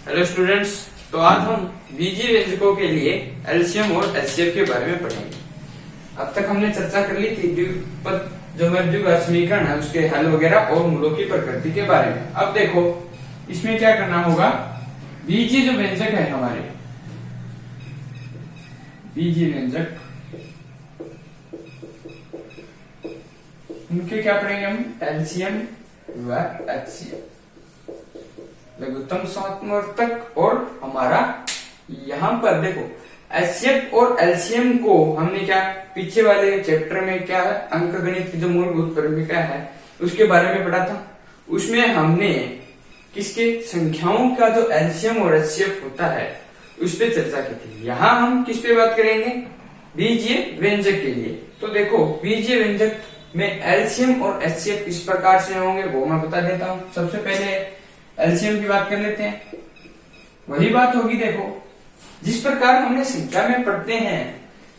Hello students. तो आज हम बीजीय व्यंजकों के लिए एलसीएम और एचसीएफ के बारे में पढ़ेंगे। अब तक हमने चर्चा कर ली थी द्विपद जो हमारे द्विघात समीकरण है उसके हल वगैरह और मूलों की प्रकृति के बारे में। अब देखो इसमें क्या करना होगा। बीजीय जो व्यंजक है हमारे बीजीय व्यंजक उनके क्या पढ़ेंगे हम एलसीएम व एचसीएफ, लघुत्तम समात्मक और हमारा यहाँ पर देखो एचसीएफ और एलसीएम को हमने क्या पीछे वाले चैप्टर में क्या है अंकगणित की जो मूलभूत परिभाषा है उसके बारे में पढ़ा था। उसमें हमने किसके संख्याओं का जो एलसीएम और एचसीएफ होता है उस पर चर्चा की थी। यहाँ हम किस पे बात करेंगे बीजीय व्यंजक के लिए। तो देखो बीजीय व्यंजक में एलसीएम और एचसीएफ किस प्रकार से होंगे वो मैं बता देता हूँ। सबसे पहले एलसीएम की बात कर लेते हैं। वही बात होगी देखो जिस प्रकार हमने संख्या में पढ़ते हैं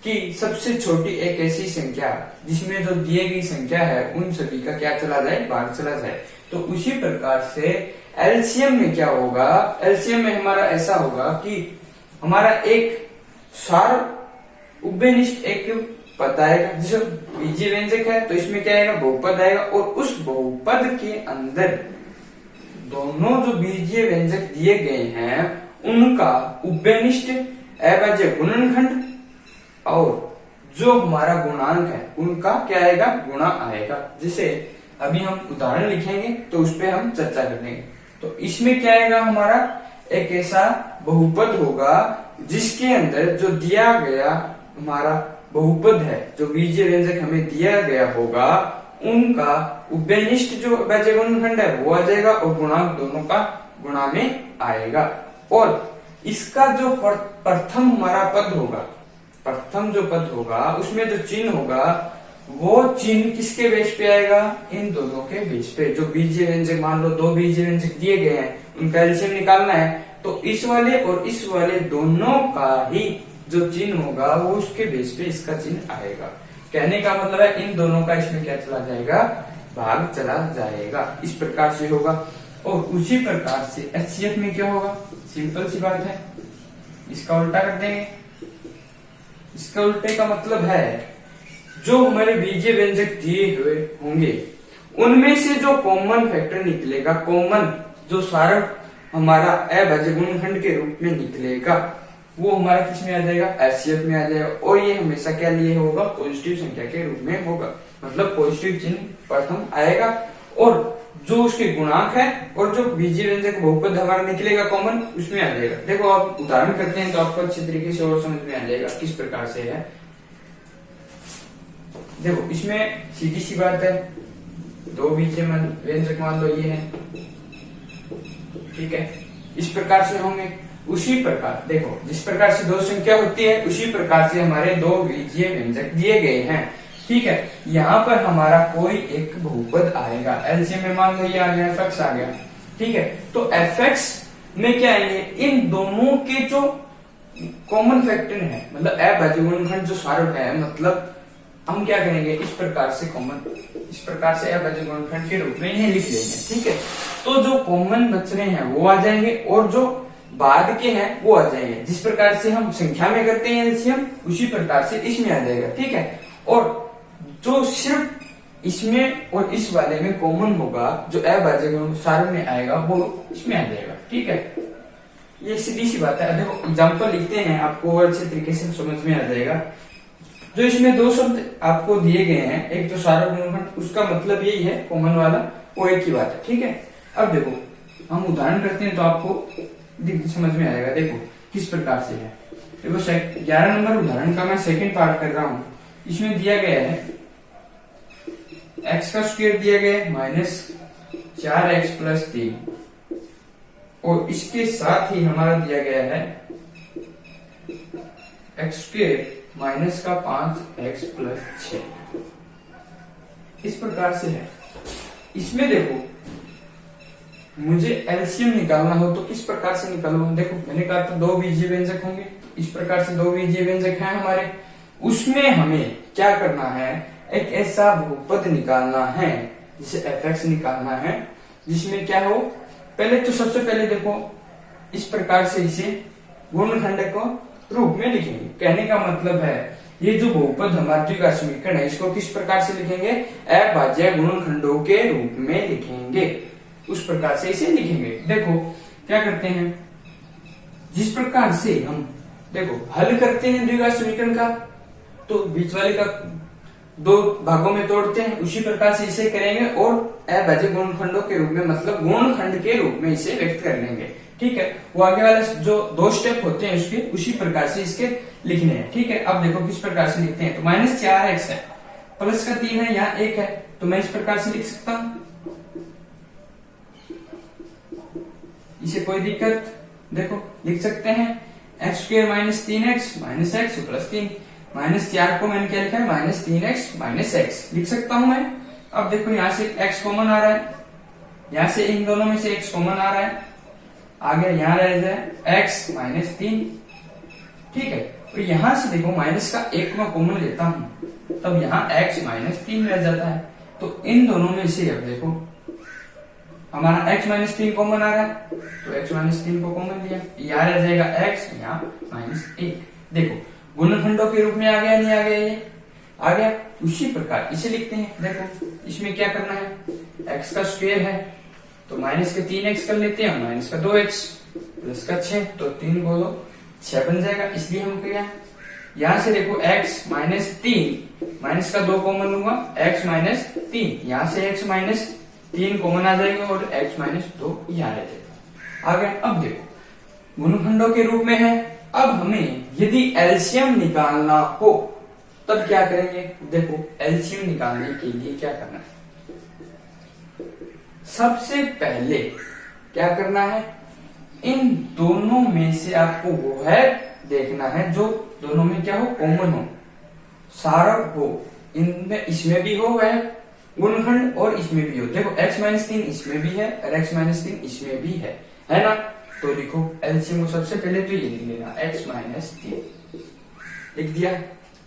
कि सबसे छोटी एक ऐसी संख्या जिसमें जो दिए गई संख्या है उन सभी का क्या चला जाए भाग चला जाए। तो उसी प्रकार से एलसीएम में क्या होगा, एलसीएम में हमारा ऐसा होगा कि हमारा एक सार उभयनिष्ठ एक पद आएगा। जैसे बीजीय व्यंजक है तो इसमें क्या आएगा बहुपद आएगा और उस बहुपद के अंदर दोनों जो बीजीय व्यंजक दिए गए हैं उनका उभयनिष्ठ अभाज्य गुणनखंड और जो हमारा गुणांक है उनका क्या आएगा गुणा आएगा। जैसे अभी हम उदाहरण लिखेंगे तो उस पर हम चर्चा करेंगे। तो इसमें क्या आएगा हमारा एक ऐसा बहुपद होगा जिसके अंदर जो दिया गया हमारा बहुपद है जो बीजीय व्यंजक हमें दिया गया होगा उनका उभयनिष्ठ जो अभाज्य गुणनखंड है वो आ जाएगा और गुणांक दोनों का गुणा में आएगा। और इसका जो प्रथम हमारा पद होगा, प्रथम जो पद होगा उसमें जो चिन्ह होगा वो चिन्ह किसके बेस पे आएगा इन दोनों के बेस पे। जो बीजीय व्यंजक मान लो दो बीजीय व्यंजक दिए गए हैं उनका एलसीएम निकालना है तो इस वाले और इस वाले दोनों का ही जो चिन्ह होगा वो उसके बेस पे इसका चिन्ह आएगा। कहने का मतलब है इन दोनों का इसमें क्या चला जाएगा भाग चला जाएगा। इस प्रकार से होगा। और उसी प्रकार से एचसीएफ में क्या होगा सिंपल सी बात है इसका उल्टा कर देंगे। इसका उल्टे का मतलब है जो हमारे बीजीय व्यंजक दिए हुए होंगे उनमें से जो कॉमन फैक्टर निकलेगा, कॉमन जो सारक हमारा अभाज्य गुणनखंड के रूप में निकलेगा वो हमारा किस में आ जाएगा एचसीएफ में आ जाएगा। और ये हमेशा क्या लिए होगा पॉजिटिव संख्या के रूप में होगा, मतलब पॉजिटिव चिन्ह प्रथम आएगा। और जो उसके गुणांक है और जो बीजीय व्यंजक बहुपद हमारा निकलेगा कॉमन उसमें आ जाएगा। देखो आप उदाहरण करते हैं तो आपको अच्छे तरीके से और समझ में आ जाएगा किस प्रकार से है। देखो इसमें सीधी सी बात है दो बीजीय व्यंजक मान लो ये है, ठीक है, इस प्रकार से होंगे। उसी प्रकार देखो जिस प्रकार से दो संख्या होती है उसी प्रकार से हमारे दो बीजीय व्यंजक दिए गए हैं, ठीक है। यहाँ पर हमारा कोई एक बहुपद आएगा एलसीएम में मान लो ये आ गया एफएक्स आ गया, ठीक है। तो एफएक्स में क्या आएंगे इन दोनों के जो कॉमन फैक्टर है मतलब अभाज्य गुणनखंड जो सारक है, मतलब हम क्या करेंगे इस प्रकार से कॉमन इस प्रकार से अभाज्य गुणनखंड के रूप में इन्हें लिख लेंगे, ठीक है। तो जो कॉमन बच रहे हैं वो आ जाएंगे और जो बाद के हैं वो आ जाएंगे। जिस प्रकार से हम संख्या में करते हैं एलसीएम उसी प्रकार से इसमें आ जाएगा, ठीक है। और जो सिर्फ इसमें और इस वाले में कॉमन होगा जो अभाज्य गुणनखंड में आएगा वो इसमें आ जाएगा, ठीक है। ये सीधी सी बात है। देखो एग्जांपल लिखते हैं आपको अच्छे तरीके से समझ में आ जाएगा। जो इसमें दो शब्द आपको दिए गए हैं एक तो सारक गुणनखंड उसका मतलब यही है कॉमन वाला वो एक ही बात है, ठीक है। अब देखो हम उदाहरण करते हैं तो आपको समझ में आएगा। देखो किस प्रकार से है। देखो 11 नंबर उदाहरण का मैं सेकंड पार्ट कर रहा हूं। इसमें दिया गया है एक्स का स्क्वायर दिया गया है -4x+3 और इसके साथ ही हमारा दिया गया है x² - का 5x+6 इस प्रकार से है। इसमें देखो मुझे एलसीएम निकालना हो तो किस प्रकार से निकालूं। देखो मैंने कहा था दो बीजीय व्यंजक होंगे, इस प्रकार से दो बीजीय व्यंजक हैं हमारे, उसमें हमें क्या करना है एक ऐसा बहुपद निकालना है जिसे एफएक्स निकालना है जिसमें क्या हो पहले तो सबसे पहले देखो इस प्रकार से इसे गुणनखंड को रूप में लिखेंगे। कहने का मतलब है ये जो बहुपद हमारा द्विघात समीकरण है इसको किस प्रकार से लिखेंगे, अभाज्य गुणनखंडों के रूप में लिखेंगे, उस प्रकार से इसे लिखेंगे। देखो क्या करते हैं, जिस प्रकार से हम देखो हल करते हैं द्विघात समीकरण का तो बीच वाले का दो भागों में तोड़ते हैं, उसी प्रकार से इसे करेंगे और अभाज्य गुणनखंडों के रूप में मतलब गुणनखंड के रूप में इसे व्यक्त कर लेंगे। ठीक है, वो आगे वाला जो दो स्टेप होते हैं उसके उसी प्रकार से इसके लिखने हैं। ठीक है, अब देखो किस प्रकार से लिखते हैं, तो -4x है, प्लस का 3 है, यहाँ 1 है, तो मैं इस प्रकार से लिख सकता हूं, इसे कोई दिक्कत, देखो लिख सकते हैं x² - 3x - x + 3, -4 को मैंने क्या लिखा है -3x - x लिख सकता हूं मैं। अब देखो यहां से x कॉमन आ रहा है, यहां से इन दोनों में से x कॉमन आ रहा है, आगे यहां रह जाए x - 3। ठीक है, तो यहां से देखो माइनस का 1 मैं कॉमन लेता हूं तब यहां x - 3 रह जाता है, तो इन दोनों में से अब देखो हमारा x - 3 कॉमन आ रहा है, तो x - 3 को कॉमन लिया, यहाँ रह जाएगा x, यहाँ -1। देखो गुणनखंडों के रूप में आ गया, नहीं आ गया, ये आ गया। उसी प्रकार इसे लिखते हैं, देखो इसमें क्या करना है, x का स्क्वायर है तो माइनस का 3x कर लेते हैं, माइनस का 2x प्लस का 6, तो 3 को 6 बन जाएगा, इसलिए हम किया। यहां से देखो x - 3 माइनस का 2 कॉमन लूंगा, x - 3, यहां से x - 3 कॉमन आ जाएगा और x - 2 यहाँ रह जाएगा। आ गया। अब देखो गुणनखंडों के रूप में है, अब हमें यदि एलसीएम निकालना हो तब क्या करेंगे, देखो एलसीएम निकालने के लिए क्या करना है, सबसे पहले क्या करना है, इन दोनों में से आपको वो है देखना है जो दोनों में क्या हो, कॉमन हो, सारक हो, इनमें इसमें भी हो वह गुणनखंड और इसमें भी हो। देखो x - 3 इसमें भी है और x - 3 इसमें भी है ना, तो लिखो एलसीएम को सबसे पहले तो ये लिख लेना x - 3 लिख दिया।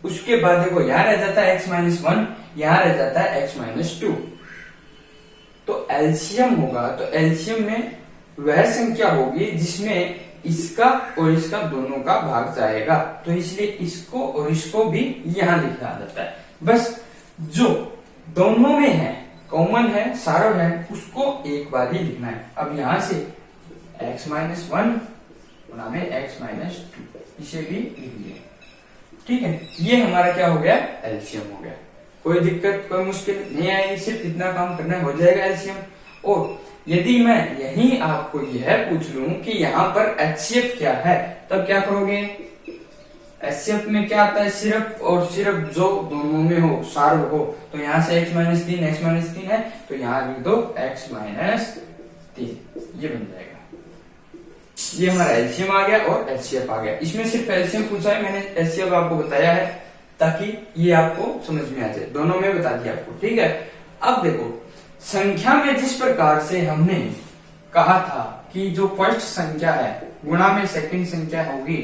उसके बाद देखो यहां रह जाता है x - 1, यहां रह जाता है x - 2, तो एलसीएम होगा, तो एलसीएम में वह संख्या होगी जिसमें इसका और इसका दोनों का भाग जाएगा, तो इसलिए इसको और इसको भी यहां लिखा जाता है। बस जो दोनों में है, कॉमन है, सारव है, उसको एक बार ही लिखना है। अब यहां से x - 1 गुणा में x - 2 इसे भी लिख लिया। ठीक है, ये हमारा क्या हो गया, एलसीएम हो गया। कोई दिक्कत कोई मुश्किल नहीं आएगी, सिर्फ इतना काम करना हो जाएगा एलसीएम। और यदि मैं यही आपको यह पूछ लूं कि यहाँ पर एचसीएफ क्या है, तब क्या करोगे, एचसीएफ में क्या आता है, सिर्फ और सिर्फ जो दोनों में हो, सार्व हो, तो यहाँ से x - 3 है, तो यहाँ लिख दो x - 3, ये बन जाएगा। ये हमारा एलसीएम आ गया और एचसीएफ आ गया। इसमें सिर्फ एलसीएम पूछा है, मैंने एचसीएफ आपको बताया है ताकि ये आपको समझ में आ जाए, दोनों में बता दिया आपको। ठीक है, अब देखो संख्या में जिस प्रकार से हमने कहा था कि जो फर्स्ट संख्या है गुणा में सेकंड संख्या होगी,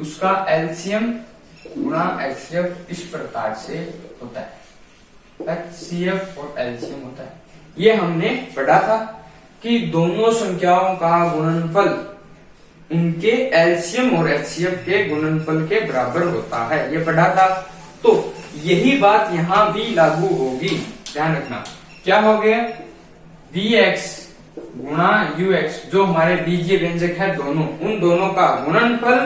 उसका एलसीएम गुणा एचसीएफ इस प्रकार से होता है, एचसीएफ और एलसीएम होता है। ये हमने पढ़ा था कि दोनों संख्याओं का गुणनफल उनके एलसीएम और एचसीएफ के गुणनफल के बराबर होता है, ये पढ़ा था। तो यही बात यहां भी लागू होगी, ध्यान रखना। क्या हो गया, vx गुणा ux, जो हमारे बीजीय व्यंजक है दोनों, उन दोनों का गुणनफल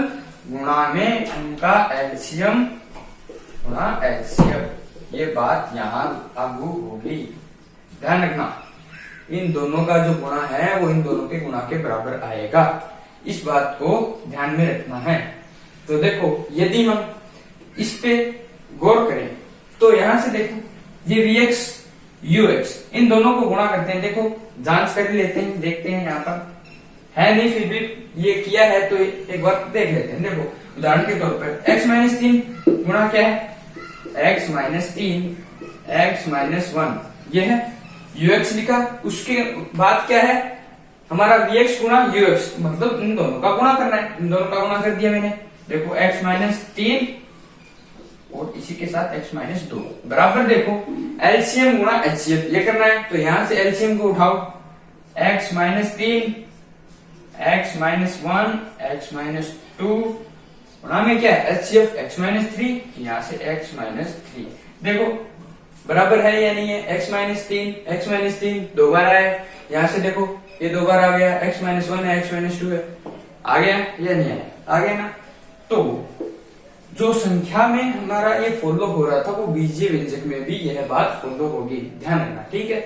गुणा में उनका एलसीएम गुणा एचसीएफ, ये बात यहां लागू होगी, ध्यान रखना। इन दोनों का जो गुणा है वो इन दोनों के गुणा के बराबर आएगा, इस बात को ध्यान में रखना है। तो देखो यदि हम इस पे गौर करें तो यहां से देखो ये vx ux इन दोनों को गुणा करते हैं, देखो जांच कर लेते हैं, देखते हैं यहाँ पर है नहीं, फिर भी ये किया है तो एक बार देख लेते हैं। देखो उदाहरण के तौर पर x - 3 गुणा क्या है, x - 3 x - 1 ये है, ux लिखा, उसके बाद क्या है हमारा vx गुणा ux, मतलब इन दोनों का गुणा करना है, इन दोनों का गुणा कर दिया मैंने। देखो x - 3 और इसी के साथ x - 2 बराबर, देखो एलसीएम गुणा एचसीएफ ये करना है, तो यहां से एलसीएम को उठाओ, x - 3 x minus 1 x minus 2 गुणा में क्या है HCF x माइनस 3, यहाँ से x माइनस 3। देखो बराबर है या नहीं है, x माइनस 3 दो बार आया, यहाँ से देखो ये दो बार आ गया, x माइनस 1 है x माइनस 2 है, आ गया या नहीं आया, आ गया ना। तो जो संख्या में हमारा ये फॉलो हो रहा था वो बीजीय व्यंजक में भी यह बात फॉलो होगी, ध्यान रखना, ठीक है।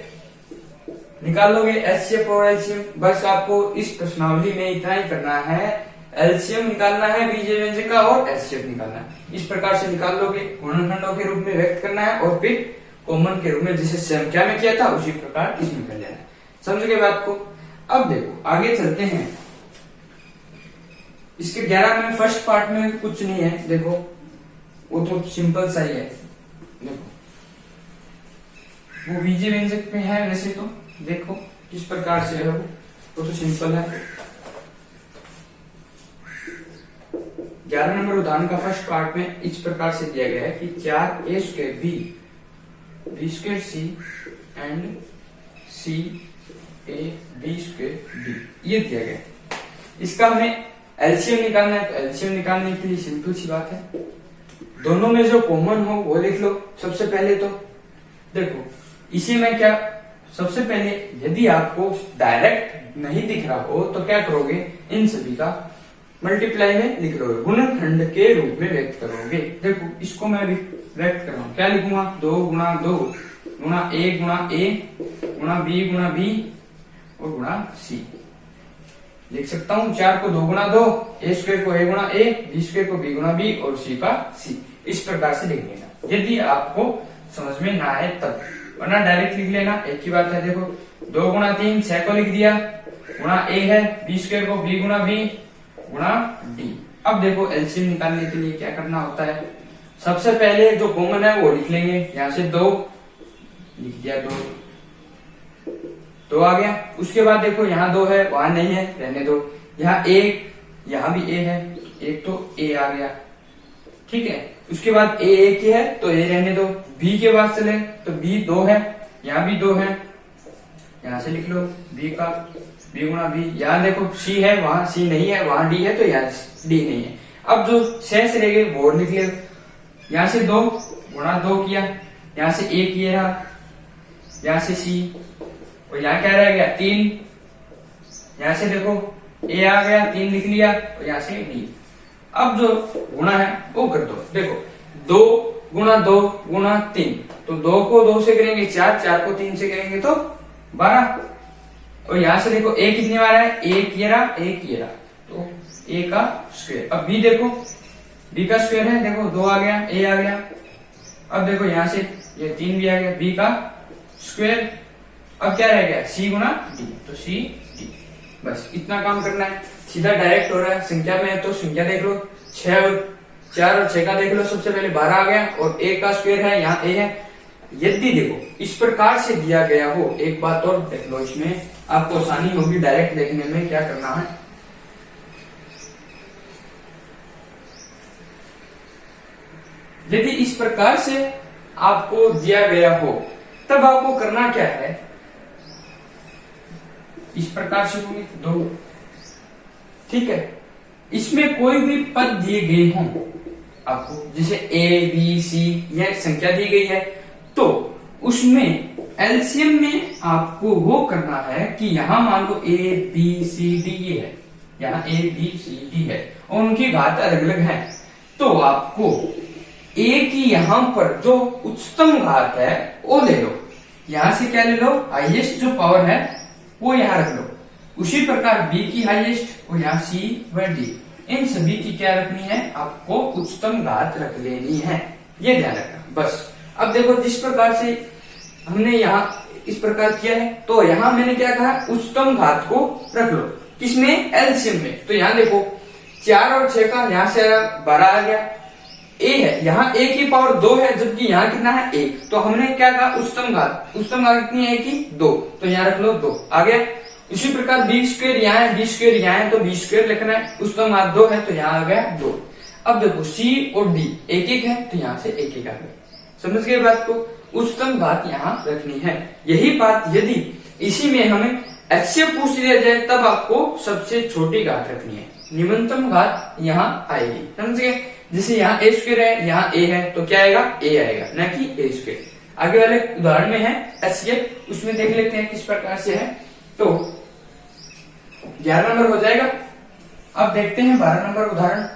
निकाल लोगे HCF और LCM, बस आपको इस प्रश्नावली में इतना ही करना है, LCM निकालना है बीजीय व्यंजक का और HCF निकालना है। इस प्रकार से निकाल लोगे, गुणनखंडों के रूप में व्यक्त करना है और फिर कॉमन के रूप में जैसे संख्या में किया था उसी प्रकार इसमें कर लेना है। समझ गए बात को। अब देखो आगे चलते हैं, इसके 11 में फर्स्ट पार्ट में कुछ नहीं है, देखो वो तो सिंपल सा ही है, देखो वो बीजीय व्यंजक में है वैसे तो, देखो किस प्रकार से है वो तो सिंपल है। 11 नंबर उदाहरण का फर्स्ट पार्ट में इस प्रकार से दिया गया है कि 4a square b square c and c a b square b, ये दिया गया है। इसका हमें एलसीएम निकालना है, तो एलसीएम निकालने के लिए सिंपल सी बात है, दोनों में जो कॉमन हो वो लिख लो सबसे पहले। तो देखो इसी में क्या, सबसे पहले यदि आपको डायरेक्ट नहीं दिख रहा हो तो क्या करोगे, इन सभी का मल्टीप्लाई में लिख लोगे, गुणनखंड के रूप में व्यक्त करोगे। देखो इसको मैं भी व्यक्त कर रहा हूं, क्या लिखूंगा, 2 गुणा 2 गुणा a गुणा a गुणा b और गुणा c लिख सकता हूं। 4 को 2 गुणा 2, a स्क्वायर को a गुणा a, b स्क्वायर को b गुणा b और c का c, इस प्रकार से लिख लेना यदि आपको समझ में ना आए तब, वरना डायरेक्ट लिख लेना, एक ही बात है। देखो 2 गुणा 3 6 को लिख दिया, गुणा a है, b स्क्वायर को b गुणा b गुणा d। अब देखो एलसीएम निकालने के लिए क्या करना होता है, सबसे पहले जो कॉमन है वो लिख लेंगे, यहाँ से 2 लिख दिया, 2 आ गया। उसके बाद देखो यहाँ 2 है, वहां नहीं है, रहने दो, यहाँ 1, यहाँ भी a है, एक तो a आ गया, ठीक है। उसके बाद a एक ही है तो a रहने दो, b के बाद चले तो b 2 है, यहाँ भी 2 है, यहाँ से लिख लो b का b गुणा b। यहाँ देखो c है, वहां c नहीं है, वहां d है तो यहाँ d नहीं है। अब जो शेष रह गए वो लिख ले, यहाँ से 2 गुणा 2 किया, यहाँ से 1 ये रहा, यहाँ से c और यहाँ क्या रह गया 3, यहाँ से देखो a आ गया 3 लिख लिया और यहाँ से d। अब जो गुणा है वो कर दो, देखो 2 गुणा 2 गुणा 3, तो 2 को 2 से करेंगे 4, 4 को 3 से करेंगे तो 12, और यहाँ से देखो a कितनी बार है, 1 ये रहा 1 ये रहा, तो a का स्क्वायर। अब b देखो, b का स्क्वायर है, देखो 2 आ गया, a आ गया। अब देखो यहाँ से ये 3 भी आ गया, b का स्क्वायर। अब क्या रह गया, c गुणा d, तो c d, बस इतना काम करना है, सीधा डायरेक्ट हो रहा है। संख्या में है तो संख्या देख लो, 6 और 4 और 6 का देख लो, सबसे पहले 12 आ गया, और a का स्क्वायर है, यहाँ a है। यदि देखो इस प्रकार से दिया गया हो, एक बात और देख लो, इसमें आपको आसानी होगी डायरेक्ट देखने में। क्या करना है, यदि इस प्रकार से आपको दिया गया हो तब आपको करना क्या है, इस प्रकार से होंगे 2, ठीक है। इसमें कोई भी पद दिए गए हों आपको, जैसे a b c यह संख्या दी गई है, तो उसमें एलसीएम में आपको वो करना है कि यहाँ मान लो a b c d ये है, यहाँ a b c d है और उनकी घात अलग अलग है, तो आपको a की यहाँ पर जो उच्चतम घात है वो ले लो, यहाँ से क्या ले लो, हाईएस्ट जो पावर है वो यहाँ रख लो। उसी प्रकार b की हाईएस्ट और यहाँ c व d, इन सभी की क्या रखनी है, आपको उच्चतम घात रख लेनी है, ये ध्यान रखना बस। अब देखो जिस प्रकार से हमने यहाँ इस प्रकार किया है, तो यहाँ मैंने क्या कहा, उच्चतम घात को रख लो, किसमें, एलसीएम में। तो यहाँ देखो 4 और 6 का यहाँ से 12 आ गया, a है, यहाँ a की पावर 2 है, जबकि यहाँ कितना है 1, तो हमने क्या कहा, उच्चतम घात कितनी है की 2, तो यहाँ रख लो 2 आ गया। इसी प्रकार b स्क्वायर यहाँ है, b स्क्वायर यहाँ है, तो b स्क्वायर लिखना है, उच्चतम घात 2 है तो यहाँ आ गया 2। अब देखो c और d एक एक है तो यहाँ से एक एक आ गया, समझ गए बात को, उच्चतम घात यहाँ रखनी है। यही बात यदि इसी में हमें एचसीएफ पूछ लिया जाए तब आपको सबसे छोटी घात रखनी है, निम्नतम घात यहाँ आएगी, समझ गए। जैसे यहाँ ए स्क्वायर है, यहाँ ए है, तो क्या आएगा, ए आएगा, ना कि ए स्क्वायर। आगे वाले उदाहरण में है एचसीएफ, उसमें देख लेते हैं किस प्रकार से है। तो 11 नंबर हो जाएगा। अब देखते हैं 12 नंबर उदाहरण।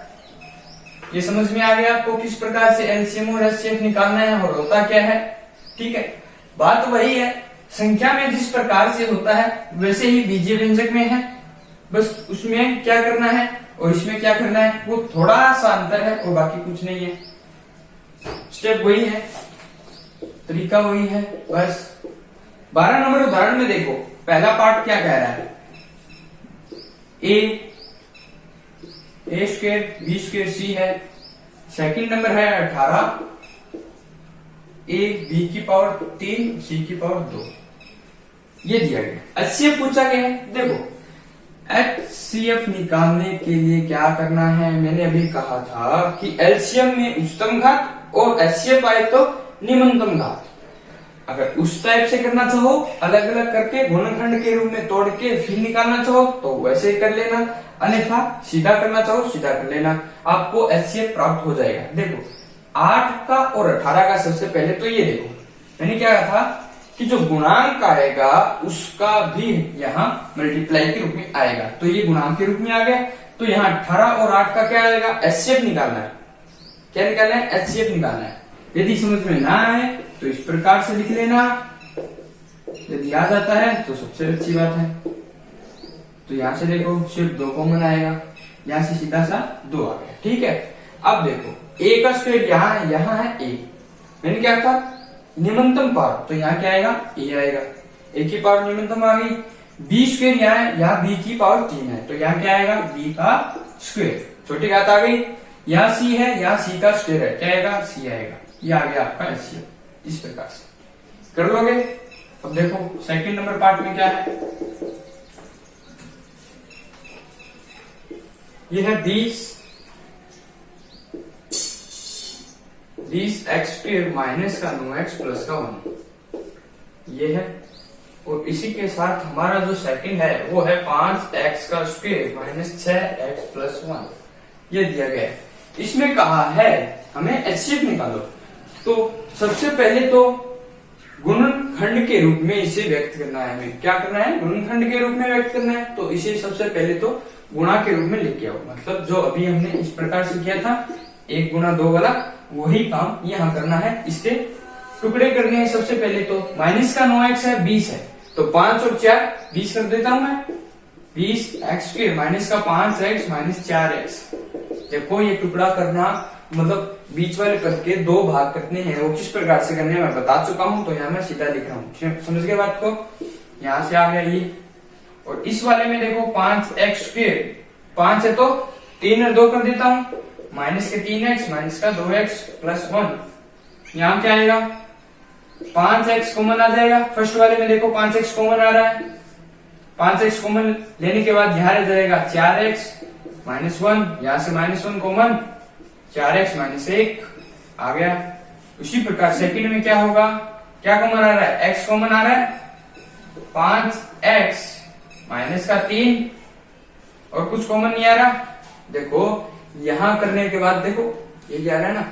ये समझ में आ गया आपको किस प्रकार से एलसीएम और एचसीएफ निकालना है और होता क्या है, ठीक है। बात वही है, संख्या में जिस प्रकार से होता है वैसे ही बीजीय व्यंजक में है, बस उसमें क्या करना है और इसमें क्या करना है वो थोड़ा सा अंतर है और बाकी कुछ नहीं है। स्टेप वही है, तरीका वही है बस। 12 नंबर उदाहरण में देखो, पहला पार्ट क्या कह रहा है, ए स्क्वायर बी स्क्वायर सी है। सेकंड नंबर है 18, ए बी की पावर 3 सी की पावर 2, ये दिया गया। एचसीएफ पूछा गया है। देखो एचसीएफ निकालने के लिए क्या करना है, मैंने अभी कहा था कि एलसीएम में उच्चतम घात और एचसीएफ आए तो निम्नतम घात। अगर उस टाइप से करना चाहो, अलग अलग करके गुणनखंड के रूप में तोड़ के फिर निकालना चाहो तो वैसे कर लेना, अन्यथा सीधा करना चाहो सीधा कर लेना, आपको एचसीएफ प्राप्त हो जाएगा। देखो 8 का और 18 का सबसे पहले तो ये देखो, मैंने क्या कहा था कि जो गुणांक आएगा उसका भी यहाँ मल्टीप्लाई के रूप में आएगा, तो ये गुणांक के रूप में आ गया। तो यहाँ 18 और 8 का क्या आएगा, एचसीएफ निकालना है। क्या निकालना है, एचसीएफ निकालना है। यदि समझ में ना आए तो इस प्रकार से लिख लेना, यदि आ जाता है तो सबसे अच्छी बात है। तो यहां से देखो सिर्फ 2 कॉमन आएगा, यहां से सीधा सा 2 आ गया, ठीक है। अब देखो ए का स्क्वायर यहाँ है ए, मैंने क्या था निम्नतम पावर, तो यहाँ क्या आएगा, ए आएगा, ए की पावर निम्नतम आ गई। बी स्क्वायर यहाँ है, यहाँ बी की पावर 3 है, तो यहाँ क्या आएगा, बी का स्क्वायर, छोटी घात आ गई। यहाँ सी है, यहाँ सी का स्क्वायर है, क्या आएगा, सी आएगा। ये आ गया आपका एचसीएफ। इस प्रकार से कर लोगे। अब देखो सेकंड नंबर पार्ट में क्या है, ये है 20 एक्स स्क्वायर माइनस का 9x प्लस का 1, ये है। और इसी के साथ हमारा जो सेकंड है वो है 5x का स्क्वायर माइनस 6x प्लस 1, ये दिया गया है। इसमें कहा है हमें एचसीएफ निकालो, तो सबसे पहले तो गुणनखंड के रूप में इसे व्यक्त करना है। हमें क्या करना है, गुणनखंड के रूप में व्यक्त करना है, तो इसे सबसे पहले तो गुणा के रूप में लेके आओ। मतलब जो अभी हमने इस प्रकार से किया था 1 गुणा 2 वाला, वही काम यहाँ करना है। इसके टुकड़े करने हैं। सबसे पहले तो माइनस का 9x है 20 है, तो 5 और 4 20 कर देता हूं मैं। 20 एक्स स्क्वायर माइनस का 5x माइनस 4x। देखो ये टुकड़ा करना मतलब बीच वाले पद के 2 भाग करने हैं, वो किस प्रकार से करने हैं मैं बता चुका हूं, तो यहाँ मैं सीधा लिख रहा हूँ। समझ गए बात को, यहाँ से आ गया ये। और इस वाले में देखो 5x स्क्वायर 5 है तो 3 और 2 कर देता हूँ, माइनस के 3x माइनस का 2x प्लस 1। यहाँ क्या आएगा, 5x कॉमन आ जाएगा। फर्स्ट वाले में देखो 5x कॉमन आ रहा है, 5x कॉमन लेने के बाद यहाँ रह जाएगा 4x माइनस 1, यहाँ से माइनस 1 कॉमन, 4x माइनस 1 आ गया। उसी प्रकार सेकंड में क्या होगा, क्या कॉमन आ रहा है, x कॉमन आ रहा है, 5x माइनस का 3 और कुछ कॉमन नहीं आ रहा। देखो यहां करने के बाद देखो ये क्या आ रहा है ना,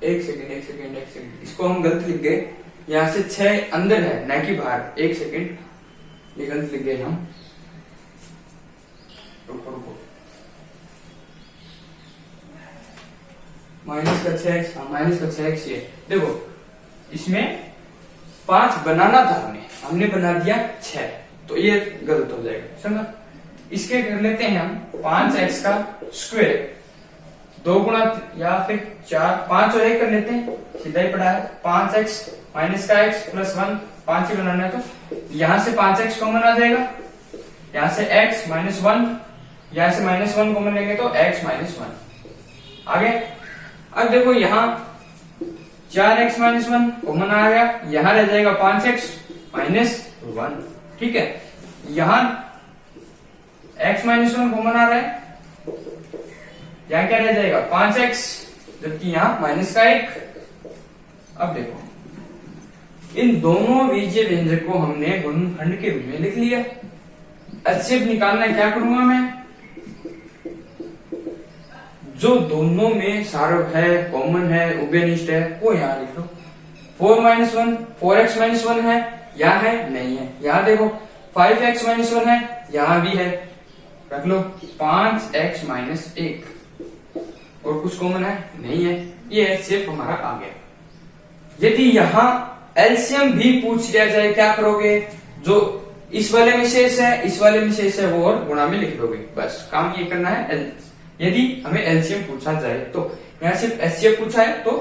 एक सेकंड, इसको हम गलत लिख गए। यहां से 6 अंदर है न कि बाहर, 1 सेकंड, ये गलत लिख गए हम। रुको माइनस का 6x, माइनस का 6x ये देखो, इसमें 5 बनाना था हमने बना दिया 6, तो ये गलत हो जाएगा, समझा। इसके कर लेते हैं हम 5x का स्क्वायर 2 गुणा या फिर 4, 5 और 1 कर लेते हैं, सीधा ही पड़ा है। 5x माइनस का x प्लस 1, 5 ही बनाना है, तो यहां से 5x कॉमन आ जाएगा, यहां से x माइनस 1, यहां से माइनस 1 कॉमन लेंगे तो x माइनस 1 आगे। अब देखो यहाँ 4x माइनस 1 कॉमन आ गया, यहां रह जाएगा 5x माइनस 1, ठीक है। यहां x माइनस 1 कॉमन आ रहा है, यहां क्या रह जाएगा 5x, जबकि यहां माइनस का 1। अब देखो इन दोनों बीजीय व्यंजक को हमने गुणनखंड के रूप में लिख लिया। HCF निकालना है, क्या करूंगा मैं, जो दोनों में सारव है, कॉमन है, उभयनिष्ठ है, वो यहाँ लिख लो। 4x-1 है, यहाँ है नहीं है, यहाँ देखो 5x-1 है, यहाँ भी है, रख लो 5x-1 और कुछ कॉमन है नहीं है, ये HCF हमारा आ गया। यदि यहाँ एलसीएम भी पूछ लिया जाए, क्या करोगे, जो इस वाले में शेष है, इस वाले में शेष है, वो और गुणा में लिख दोगे, बस काम ये करना है। यदि हमें एलसीएम पूछा जाए तो यहाँ सिर्फ एचसीएफ पूछा है तो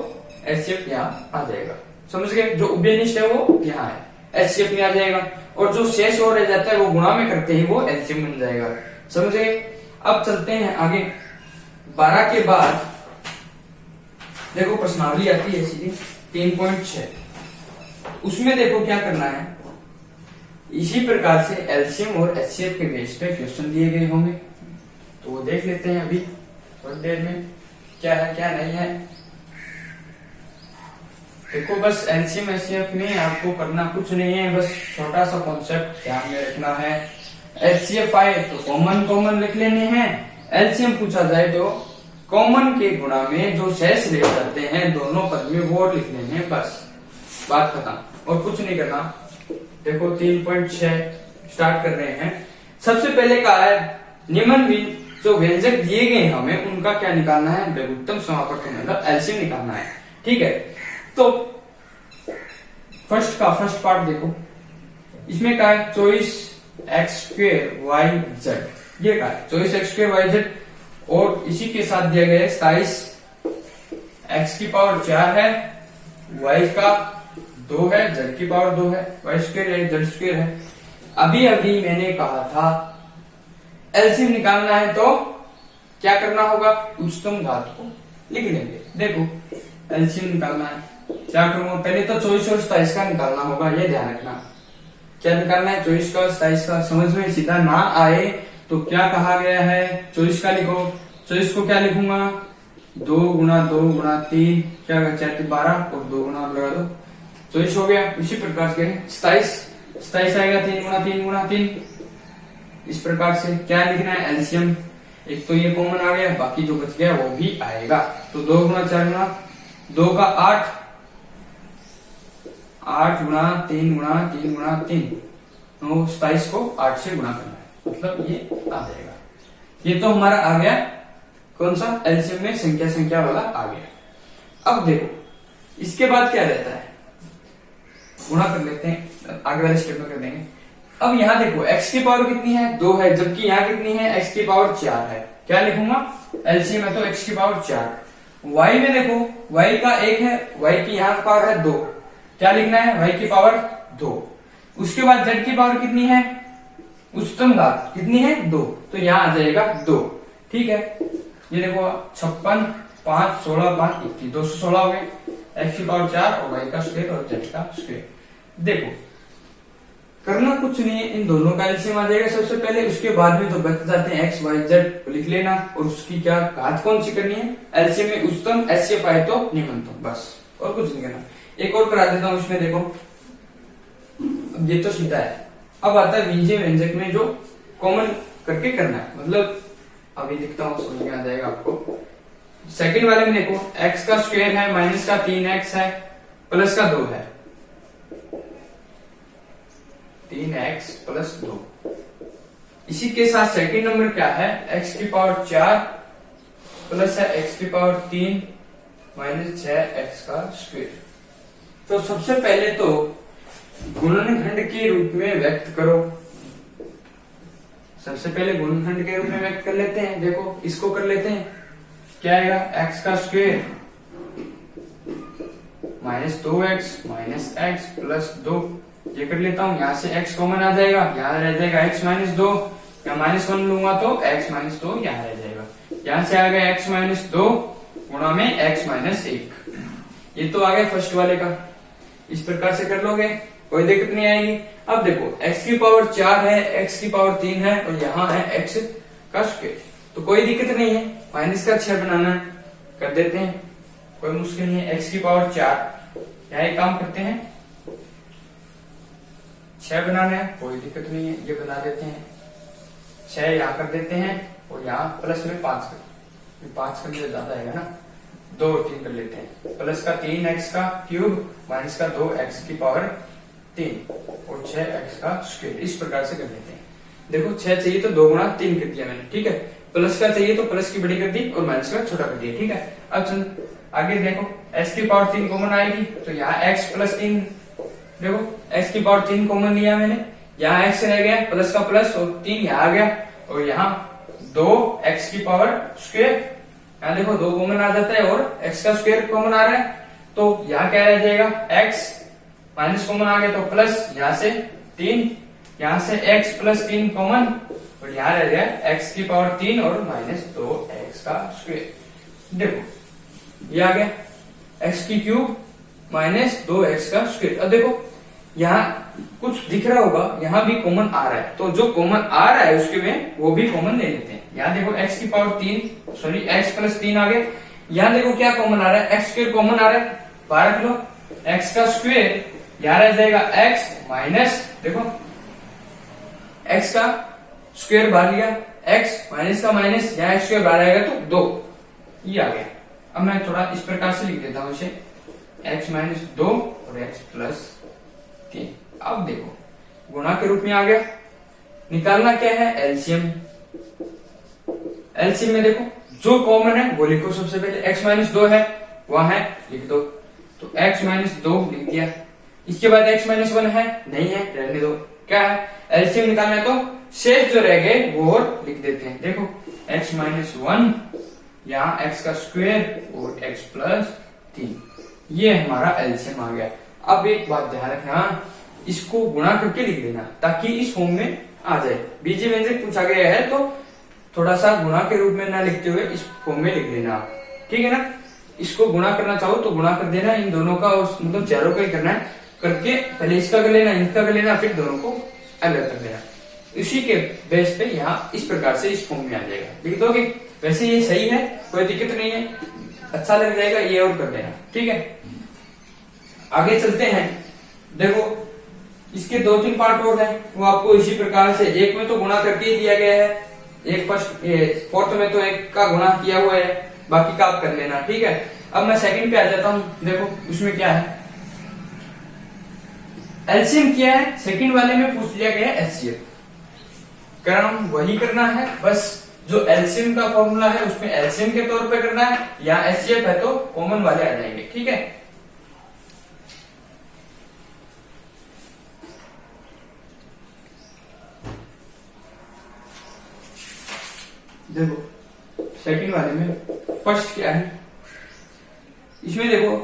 एचसीएफ यहाँ आ जाएगा, समझ गए। जो उभयनिष्ठ है वो यहाँ है, एचसीएफ में आ जाएगा, और जो शेष हो रह जाता है वो गुणा में करते ही वो एलसीएम बन जाएगा, समझ गए। अब चलते हैं आगे। 12 के बाद देखो प्रश्नावली आती है सीधी 3.6, उसमें देखो क्या करना है। इसी प्रकार से एलसीएम और एचसीएफ के बेस पे क्वेश्चन दिए गए होंगे, तो वो देख लेते हैं अभी थोड़ी देर में क्या है क्या नहीं है। देखो बस एलसीएम एचसीएफ में आपको करना कुछ नहीं है, बस छोटा सा कॉन्सेप्ट ध्यान में रखना है। एचसीएफ आए तो कॉमन लिख लेने हैं, एलसीएम पूछा जाए तो कॉमन के गुणा में जो शेष रह जाते हैं दोनों पद में वो लिख लेने हैं, बस बात खत्म और कुछ नहीं करना। देखो 3.6 स्टार्ट कर रहे हैं। सबसे पहले का है निम्न जो व्यंजक दिए गए हमें उनका क्या निकालना है, लघुत्तम समापक मतलब एलसीएम निकालना है, ठीक है। तो फर्स्ट पार्ट देखो, इसमें क्या है 24x²yz, ये क्या है 24x²yz, और इसी के साथ दिया गया 27, x⁴ है, y का 2 है, z⁴ है, y² है, z² है। अभी मैंने कहा था एलसीएम निकालना है तो क्या करना होगा, उच्चतम घात को लिख लेंगे। देखो एलसीएम निकालना है, क्या करूंगा, पहले तो 24 और 27 का निकालना होगा, ये ध्यान रखना। क्या निकालना है, 24 का 27 का। समझ में सीधा ना आए तो क्या कहा गया है, 24 का लिखो। 24 को क्या लिखूंगा, 2 गुणा 2 गुणा 3, क्या 4×12 और 2 गुणा लगा दो, 24 हो गया। इसी प्रकार से 27 आएगा 3 गुणा 3 गुणा 3। इस प्रकार से क्या लिखना है, एलसीएम। एक तो ये कॉमन आ गया, बाकी जो बच गया वो भी आएगा। तो 2 गुणा 4 गुणा 2 का 8, 8 गुणा 3 गुणा 3 गुणा 3, तो 27 को 8 से गुणा करना है, मतलब ये आ जाएगा। ये तो हमारा आ गया कौन सा, एलसीएम में संख्या वाला आ गया। अब देखो इसके बाद क्या रहता है, गुणा कर लेते हैं, आगे वाले स्टेप में कर देंगे। अब यहाँ देखो x की पावर कितनी है, 2 है, जबकि यहाँ कितनी है, x की पावर 4 है। क्या लिखूंगा, एलसीएम है तो x की पावर 4। y में देखो y का 1 है, y की यहाँ पावर है 2, क्या लिखना है, y की पावर 2। उसके बाद z की पावर कितनी है, उच्चतम घात कितनी है, 2, तो यहाँ आ जाएगा 2, ठीक है। ये देखो 56, 5, 16, 5, 21, 216 हो गए। x की पावर 4 और y का स्क्वायर और z का स्क्वायर। देखो करना कुछ नहीं है, इन दोनों का एलसीएम आ जाएगा सबसे पहले, उसके बाद में जो बच जाते हैं x y z लिख लेना, और उसकी क्या घात कौन सी करनी है, एलसीएम में उच्चतम, एचसीएफ आए तो निम्नतम, बस और कुछ नहीं करना। एक और करा देता हूं इसमें, देखो ये तो सीधा है। अब आता है बीजीय व्यंजक में जो कॉमन करके करना है, मतलब अभी लिखता हूं समझ में आ जाएगा आपको। सेकंड वाले में देखो x का स्क्वायर है, माइनस का 3x है, प्लस का 2 है, 3x प्लस 2। इसी के साथ सेकंड नंबर क्या है, x की पावर 4 प्लस है x की पावर 3 माइनस 6x का स्क्वायर। तो सबसे पहले तो गुणनखंड के रूप में व्यक्त करो, सबसे पहले गुणनखंड के रूप में व्यक्त कर लेते हैं। देखो इसको कर लेते हैं, क्या आएगा, x का square minus 2x minus x plus 2, ये कर लेता हूं, यहाँ से x कॉमन आ जाएगा, यहाँ रह जाएगा x माइनस 2, या -1 लूंगा तो x माइनस 2 यहाँ रह जाएगा। यहाँ से आ गया x माइनस 2 गुणा में x माइनस 1, ये तो आ गया फर्स्ट वाले का। इस प्रकार से कर लोगे, कोई दिक्कत नहीं आएगी। अब देखो x की पावर 4 है, x की पावर 3 है, और यहाँ है x का स्क्वायर, तो कोई दिक्कत नहीं है, माइनस का 6 बनाना है, कर देते हैं, कोई मुश्किल नहीं है। x की पावर 4, यहाँ एक काम करते हैं, 6 बनाना है, कोई दिक्कत नहीं है, ये बना देते हैं। 6 यहाँ कर देते हैं और यहाँ प्लस में 5 कर लिए ज्यादा आएगा ना, 2 और 3 कर लेते हैं। प्लस का 3x का क्यूब माइनस का 2x की पावर 3 और 6x का स्क्वायर, इस प्रकार से कर लेते हैं। देखो 6 चाहिए तो 2 गुणा 3 कर दिया मैंने, ठीक है। प्लस का चाहिए तो प्लस की बड़ी कर दी और माइनस का छोटा कर दिया, ठीक है। अब चल आगे देखो, x की पावर 3 कॉमन आएगी तो यहाँ x प्लस 3, देखो x की पावर 3 कॉमन लिया मैंने, यहाँ x रह गया, प्लस का प्लस और 3 यहाँ आ गया और यहाँ 2x की पावर स्क्वायर, यहाँ देखो 2 कॉमन आ जाता है और x का स्क्वायर कॉमन आ रहा है, तो यहाँ क्या रह जाएगा, x माइनस कॉमन आ गया तो प्लस, यहाँ से 3, यहाँ से x प्लस 3 कॉमन और यहाँ रह गया x की पावर 3 और माइनस 2x का स्क्वायर। देखो ये आ गया x की क्यूब माइनस 2x का स्क्वायर। अब देखो यहाँ कुछ दिख रहा होगा, यहाँ भी कॉमन आ रहा है, तो जो कॉमन आ रहा है उसके में वो भी कॉमन ले लेते हैं। यहाँ देखो x की पावर 3 सॉरी x प्लस 3 आ गया, यहाँ देखो क्या कॉमन आ रहा है, x स्क्वायर कॉमन आ रहा है, बाहर रख लो, x का स्क्वायर, यहाँ रह जाएगा x माइनस, देखो x का स्क्वायर बाहर लिया, x माइनस का माइनस, यहाँ x स्क्वायर बाहर आएगा तो 2, ये आ गया। अब मैं थोड़ा इस प्रकार से लिख देता हूं इसे, x माइनस 2 और x प्लस 3। अब देखो गुणा के रूप में आ गया, निकालना क्या है, एलसीएम। एलसीएम में देखो जो कॉमन है वो लिखो सबसे पहले, x माइनस 2 है वहां है, लिख दो, तो x माइनस 2 लिख दिया। इसके बाद x माइनस 1 है, नहीं है, रहने दो। क्या है, एलसीएम निकालना है तो शेष जो रह गए वो और लिख देते हैं। देखो x माइनस 1, यहाँ x का स्क्वायर और x प्लस 3, ये हमारा एलसीएम आ गया। अब एक बात ध्यान रखना, इसको गुणा करके लिख देना ताकि इस फॉर्म में आ जाए। बीजीय व्यंजक पूछा गया है तो थोड़ा सा गुणा के रूप में ना लिखते हुए इस फॉर्म में लिख देना, ठीक है ना। इसको गुणा करना चाहो तो गुणा कर देना, इन दोनों का मतलब चारों का ही करना है, करके पहले इसका कर लेना, इनका कर लेना, फिर दोनों को अलग कर देना। इसी के बेस पे यहाँ इस प्रकार से इस फॉर्म में आ जाएगा, लिख दोगे। वैसे ये सही है, कोई दिक्कत नहीं है, अच्छा लग जाएगा, ये और कर देना, ठीक है। आगे चलते हैं, देखो इसके 2-3 पार्ट और हैं, वो आपको इसी प्रकार से, एक में तो गुणा करके ही दिया गया है, एक फोर्थ में तो एक का गुणा किया हुआ है, बाकी का आप कर लेना, ठीक है। अब मैं सेकंड पे आ जाता हूं, देखो उसमें क्या है, एलसीएम किया है, सेकंड वाले में पूछ लिया गया एचसीएफ, कारण वही करना है, बस जो एलसीएम का फॉर्मूला है उसमें एलसीएम के तौर पे करना है, या एचसीएफ है तो कॉमन वाले आ जाएंगे, ठीक है। देखो सेकंड वाले में फर्स्ट क्या है, इसमें देखो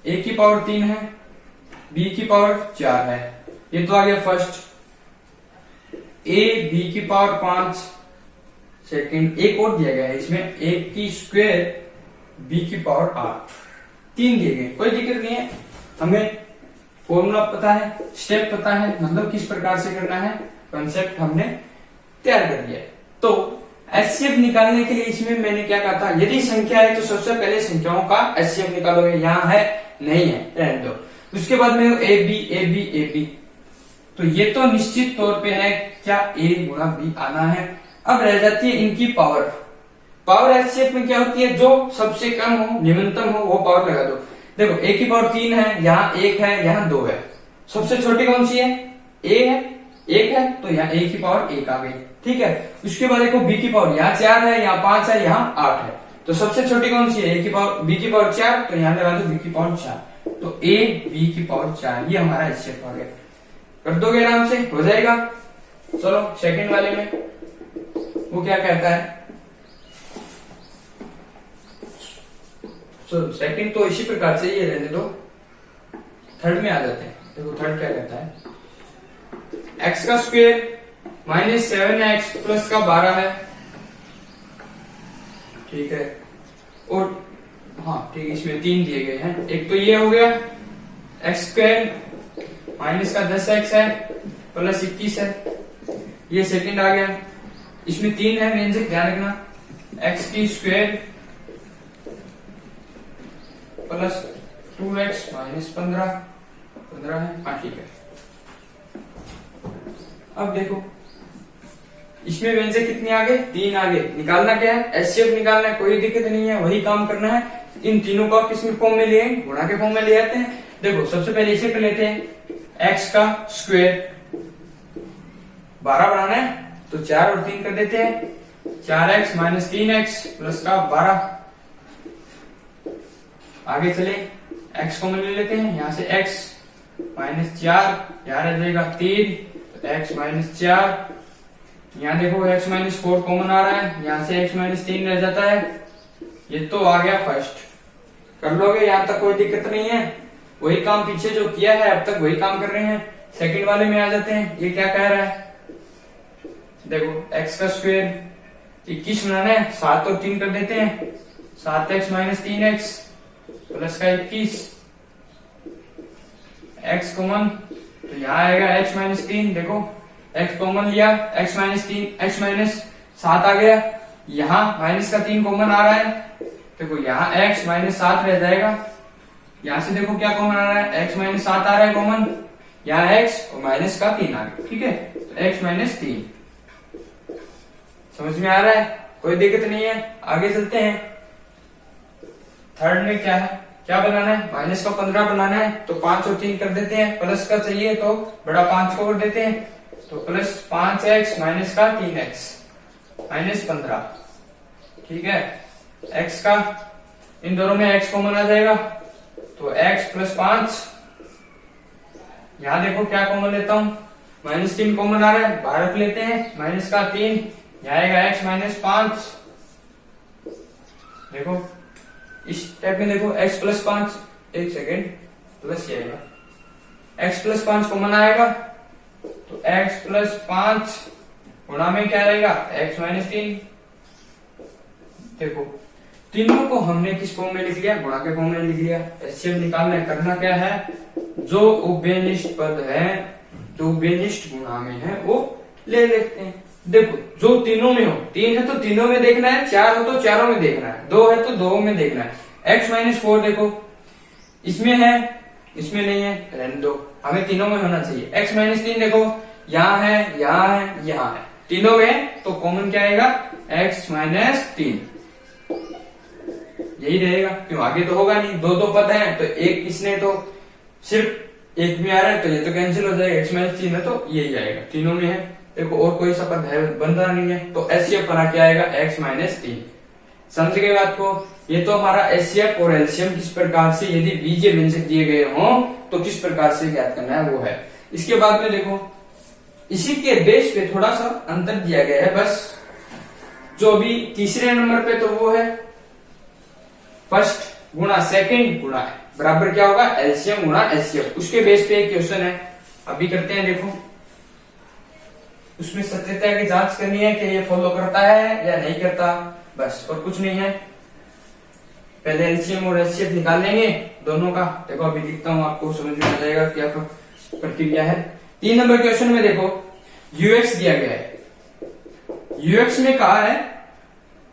a की पावर 3 है, b की पावर 4 है, ये तो आ गया फर्स्ट। a b की पावर 5, सेकंड एक और दिया गया है इसमें, a की स्क्वायर b की पावर 8, 3 दिए गए, कोई दिक्कत नहीं है, हमें फॉर्मूला पता है, स्टेप पता है, मतलब किस प्रकार से करना है, कॉन्सेप्ट हमने तैयार कर लिया है। तो एचसीएफ निकालने के लिए इसमें मैंने क्या कहा था, यदि संख्या है तो सबसे पहले संख्याओं का एचसीएफ निकालोगे, यहाँ है नहीं है, रहने दो। उसके बाद में A B A B A B, तो ये तो निश्चित तौर पे है क्या a गुणा b आना है। अब रह जाती है इनकी पावर, पावर एचसीएफ में क्या होती है, जो सबसे कम हो न्यूनतम हो वो पावर लगा दो। देखो a की पावर 3 है, यहाँ 1 है, यहाँ 2 है, सबसे छोटी कौन सी है, a है, 1 है, तो यहाँ a की पावर 1 आ गई, ठीक है। उसके बाद देखो b की पावर, यहाँ 4 है, यहाँ 5 है, यहाँ 8 है, तो सबसे छोटी कौन सी है, a की पावर, b की पावर 4, तो यहाँ लगा दो b की पावर 4, तो a b की पावर 4, ये हमारा एचसीएफ आ गया। कर दोगे आराम से, हो जाएगा। चलो सेकंड वाले में वो क्या कहता है, सेकंड तो इसी प्रकार से ये रहने दो, थर्ड में आ जाते हैं। देखो थर्ड क्या कहता है, x का स्क्वायर माइनस 7x प्लस का 12 है, ठीक है, और हाँ ठीक, इसमें 3 दिए गए हैं, एक तो ये हो गया x स्क्वायर माइनस का 10x है प्लस 21 है, ये सेकंड आ गया। इसमें 3 है व्यंजक, ध्यान रखना, x की स्क्वायर प्लस 2x माइनस 15 है, हाँ ठीक है। अब देखो इसमें व्यंजक कितने आगे, 3 आगे। निकालना क्या है, एचसीएफ निकालना है, कोई दिक्कत नहीं है, वही काम करना है। इन तीनों को आप किसमें फॉर्म में लिए, गुणा के फॉर्म में ले आते हैं। देखो सबसे पहले इसे कर लेते हैं, एक्स का स्क्वायर 12 बनाना है तो 4 और 3 कर देते हैं, 4x माइनस 3x प्लस का 12। आगे चले x को ले लेते हैं, यहां से x माइनस 4 यहाँ रह जाएगा 3, x माइनस 4। यहाँ देखो x माइनस 4 कॉमन आ रहा है, यहाँ से x माइनस 3 रह जाता है। ये तो आ गया फर्स्ट, कर लोगे, यहाँ तक कोई दिक्कत नहीं है। वही काम पीछे जो किया है अब तक वही काम कर रहे हैं। सेकंड वाले में आ जाते हैं, ये क्या कह रहा है, देखो x का स्क्वायर 21 बनाना है, 7 और 3 कर देते हैं, 7x माइनस 3x प्लस का 21, x कॉमन तो यहाँ आएगा x माइनस 3। देखो x कॉमन लिया, x माइनस 3, x माइनस 7 आ गया, यहाँ माइनस का 3 कॉमन आ रहा है। देखो यहाँ x माइनस 7 रह जाएगा, यहाँ से देखो क्या कॉमन आ रहा है, x माइनस 7 आ रहा है कॉमन, यहाँ x और माइनस का 3 आ गया। ठीक है, तो x माइनस 3 समझ में आ रहा है, कोई दिक्कत नहीं है। आगे चलते हैं, थर्ड में क्या है, क्या बनाना है, माइनस का 15 बनाना है तो 5 और 3 कर देते हैं, प्लस का चाहिए तो बड़ा 5 को कर देते हैं, तो प्लस 5x माइनस का 3x माइनस 15। ठीक है, x का इन दोनों में x कॉमन आ जाएगा तो x प्लस 5। यहां देखो क्या कॉमन लेता हूं, माइनस 3 कॉमन आ रहा है, बाहर रख लेते हैं, माइनस का 3, यहाँ आएगा x माइनस 5। देखो इस स्टेप में देखो x प्लस 5, एक सेकेंड, प्लस ये आएगा, x प्लस 5 कॉमन आएगा तो x प्लस 5 गुणा में क्या रहेगा, x माइनस 3। देखो तीनों को हमने किस फॉर्म में लिख लिया, गुणा के फॉर्म में लिख लिया। एचसीएफ निकालना है, करना क्या है, जो उभयनिष्ठ पद है, जो उभयनिष्ठ गुणा में है वो ले लेते हैं। देखो जो तीनों में हो, 3 है तो तीनों में देखना है, 4 हो तो चारों में देखना है, 2 है तो 2 में देखना है। x माइनस 4 देखो इसमें है, इसमें नहीं है, रहने दो, हमें तीनों में होना चाहिए। x माइनस 3 देखो यहाँ है, यहाँ है, यहाँ है, तीनों में तो कॉमन क्या आएगा, x माइनस 3 यही रहेगा। क्यों, आगे तो होगा नहीं, दो पद हैं तो एक किसने तो सिर्फ एक में आ रहा है तो ये तो कैंसिल हो जाएगा, x माइनस 3 है तो यही आएगा, तीनों में है। देखो और कोई सा पद है बन रहा नहीं है तो एचसीएफ बना के आएगा x माइनस 3। समझ गए बात को, ये तो हमारा एचसीएफ और एलसीएम किस प्रकार से यदि बीजीय व्यंजक दिए गए हों तो किस प्रकार से ज्ञात करना है वो है। इसके बाद में देखो इसी के बेस पे थोड़ा सा अंतर दिया गया है, बस जो अभी तीसरे नंबर पे तो वो है फर्स्ट गुणा सेकंड गुणा बराबर क्या होगा, एलसीएम गुणा एचसीएफ। उसके बेस पे एक क्वेश्चन है, अभी करते हैं। देखो उसमें सत्यता की जांच करनी है कि ये फॉलो करता है या नहीं करता, बस और कुछ नहीं है। पहले एलसीएम और एचसीएफ निकाल लेंगे दोनों का। देखो अभी दिखता हूं, आपको समझ में आ जाएगा क्या प्रक्रिया है। 3 नंबर क्वेश्चन में देखो यूएक्स दिया गया है, यूएक्स में कहा है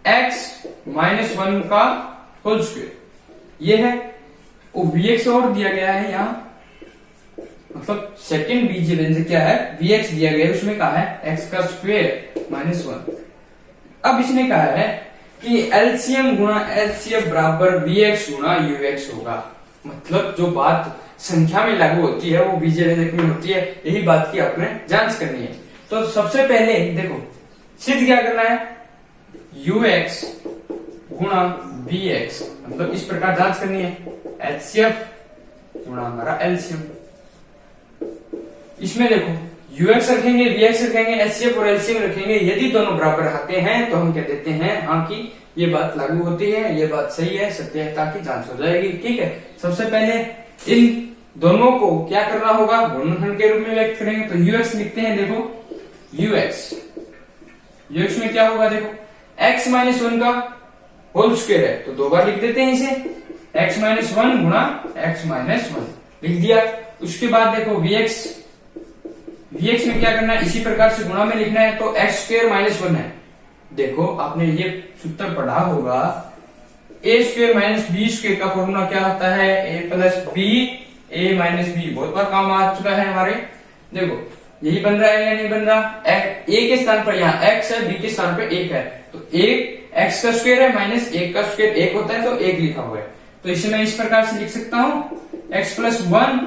एक्स माइनस 1 का होल स्क्वायर, ये है। वीएक्स और दिया गया है यहाँ, मतलब सेकंड बीजीय व्यंजक क्या है, वीएक्स दिया गया है, उसमें कहा है एक्स का स्क्वायर माइनस 1। अब इसने कहा है कि एलसीएम गुणा एचसीएफ बराबर वीएक्स गुणा यूएक्स होगा। मतलब जो बात संख्या में लागू होती है वो बीजीय व्यंजक में होती है, यही बात की आपने जांच करनी है। तो सबसे पहले देखो सिद्ध क्या करना है, यूएक्स गुणा वीएक्स, मतलब इस प्रकार जांच करनी है, एचसीएफ गुणा हमारा एलसीएम। इसमें देखो यूएक्स रखेंगे, वीएक्स रखेंगे, एचसीएफ और एलसीएम रखेंगे, यदि दोनों बराबर आते हैं तो हम कह देते हैं हाँ कि ये बात लागू होती है, ये बात सही है, सत्यता की जांच हो जाएगी। ठीक है, सबसे पहले इन दोनों को क्या करना होगा, गुणनखंड के रूप में व्यक्त करेंगे। तो यूएक्स लिखते हैं, देखो यूएक्स में क्या होगा, देखो एक्स माइनस 1 का होल स्क्वायर है तो 2 बार लिख देते हैं इसे, एक्स माइनस 1 गुणा एक्स माइनस 1 लिख दिया। उसके बाद देखो वीएक्स में क्या करना है, इसी प्रकार से गुणा में लिखना है, तो एक्स स्क्वायर माइनस 1 है। देखो आपने ये सूत्र पढ़ा होगा, ए स्क्वायर माइनस बी स्क्वायर का फॉर्मूला क्या होता है, ए प्लस बी ए माइनस बी, बहुत बार काम आ चुका है हमारे। देखो यही बन रहा है या नहीं बन रहा? ए के स्थान पर यहाँ x है, b के स्थान पर 1 है, तो 1 x का स्क्वायर है माइनस 1 का स्क्वायर 1 होता है, तो 1 लिखा हुआ है। तो इसे मैं इस प्रकार से लिख सकता हूँ x प्लस 1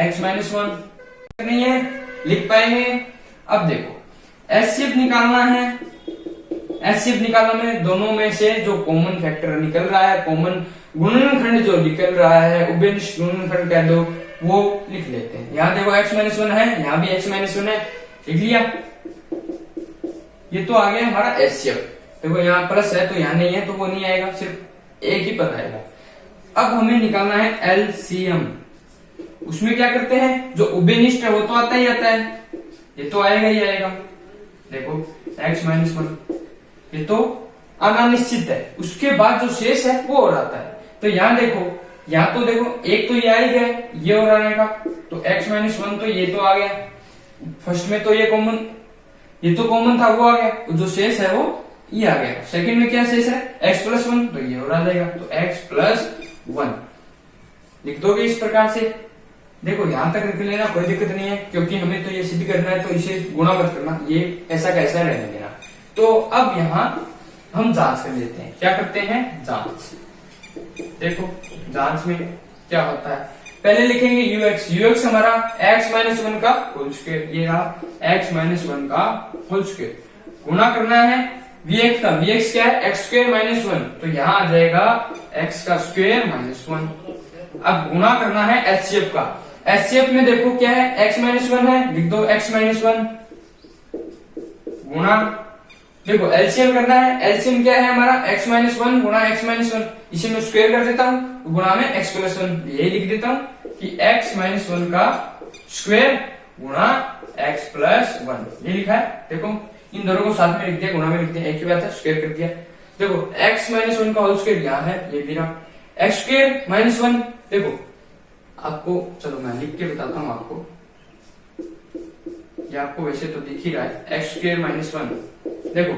x माइनस 1 नहीं है, लिख पाएंगे। अब देखो एचसीएफ निकालना है। एचसीएफ निकालना में दोनों में से जो कॉमन फैक्टर निकल रहा है, कॉमन गुणनखंड जो निकल रहा है, उभयनिष्ठ गुणनखंड कह दो, वो लिख लेते हैं। यहाँ देखो x माइनस 1 है, यहाँ भी x माइनस 1 है, लिख लिया। ये तो आ गया हमारा एचसीएफ। देखो यहाँ प्लस है तो यहाँ नहीं है, तो वो नहीं आएगा, सिर्फ एक ही पद आएगा। अब हमें निकालना है एलसीएम। उसमें क्या करते हैं, जो उभयनिष्ठ है वो तो आता ही आता है, ये तो आएगा ही आएगा। देखो x माइनस 1 ये तो अनिश्चित है, उसके बाद जो शेष है वो और आता है। तो यहाँ देखो, यहाँ तो देखो एक तो ये आ ही गया, ये और आएगा, तो x माइनस 1 तो ये तो आ गया। फर्स्ट में तो ये कॉमन, ये तो कॉमन था, वो आ गया, जो शेष है वो ये आ गया। सेकंड में क्या शेष है, x प्लस 1, तो ये और आ जाएगा, तो x प्लस 1 लिख दोगे इस प्रकार से। देखो यहां तक लिख लेना, कोई दिक्कत नहीं है, क्योंकि हमें तो ये सिद्ध करना है, तो इसे गुणा मत करना, ये ऐसा कैसा रहने देना। तो अब यहाँ हम जांच कर लेते हैं। क्या करते हैं, जांच। देखो जांच में क्या होता है, पहले लिखेंगे ux हमारा x माइनस 1 का होल स्क्वायर, ये रहा x माइनस 1 का होल स्क्वायर। गुणा करना है vx का, vx क्या है, x स्क्वायर माइनस 1, तो यहाँ आ जाएगा x का स्क्वायर माइनस 1। अब गुणा करना है एचसीएफ का। एचसीएफ में देखो क्या है, x माइनस 1 है, लिख दो x माइनस 1 गुणा, देखो एलसीएम करना है। एलसीएम क्या है हमारा, x माइनस 1 गुणा x माइनस 1, इसे मैं स्क्वायर कर देता हूँ, गुणा में x प्लस 1, यही लिख देता हूँ कि x माइनस 1 का स्क्वायर गुणा x प्लस 1, ये लिखा है। देखो इन दोनों को साथ में लिख दिया, गुणा में लिख दिया, एक ही बात है, स्क्वायर कर दिया। देखो x माइनस 1 का होल स्क्वायर यहाँ है, ये भी रहा x स्क्वायर माइनस 1। देखो आपको, चलो मैं लिख के बताता हूँ आपको, ये आपको वैसे तो दिख ही रहा है, एक्स स्क्वायर माइनस 1। देखो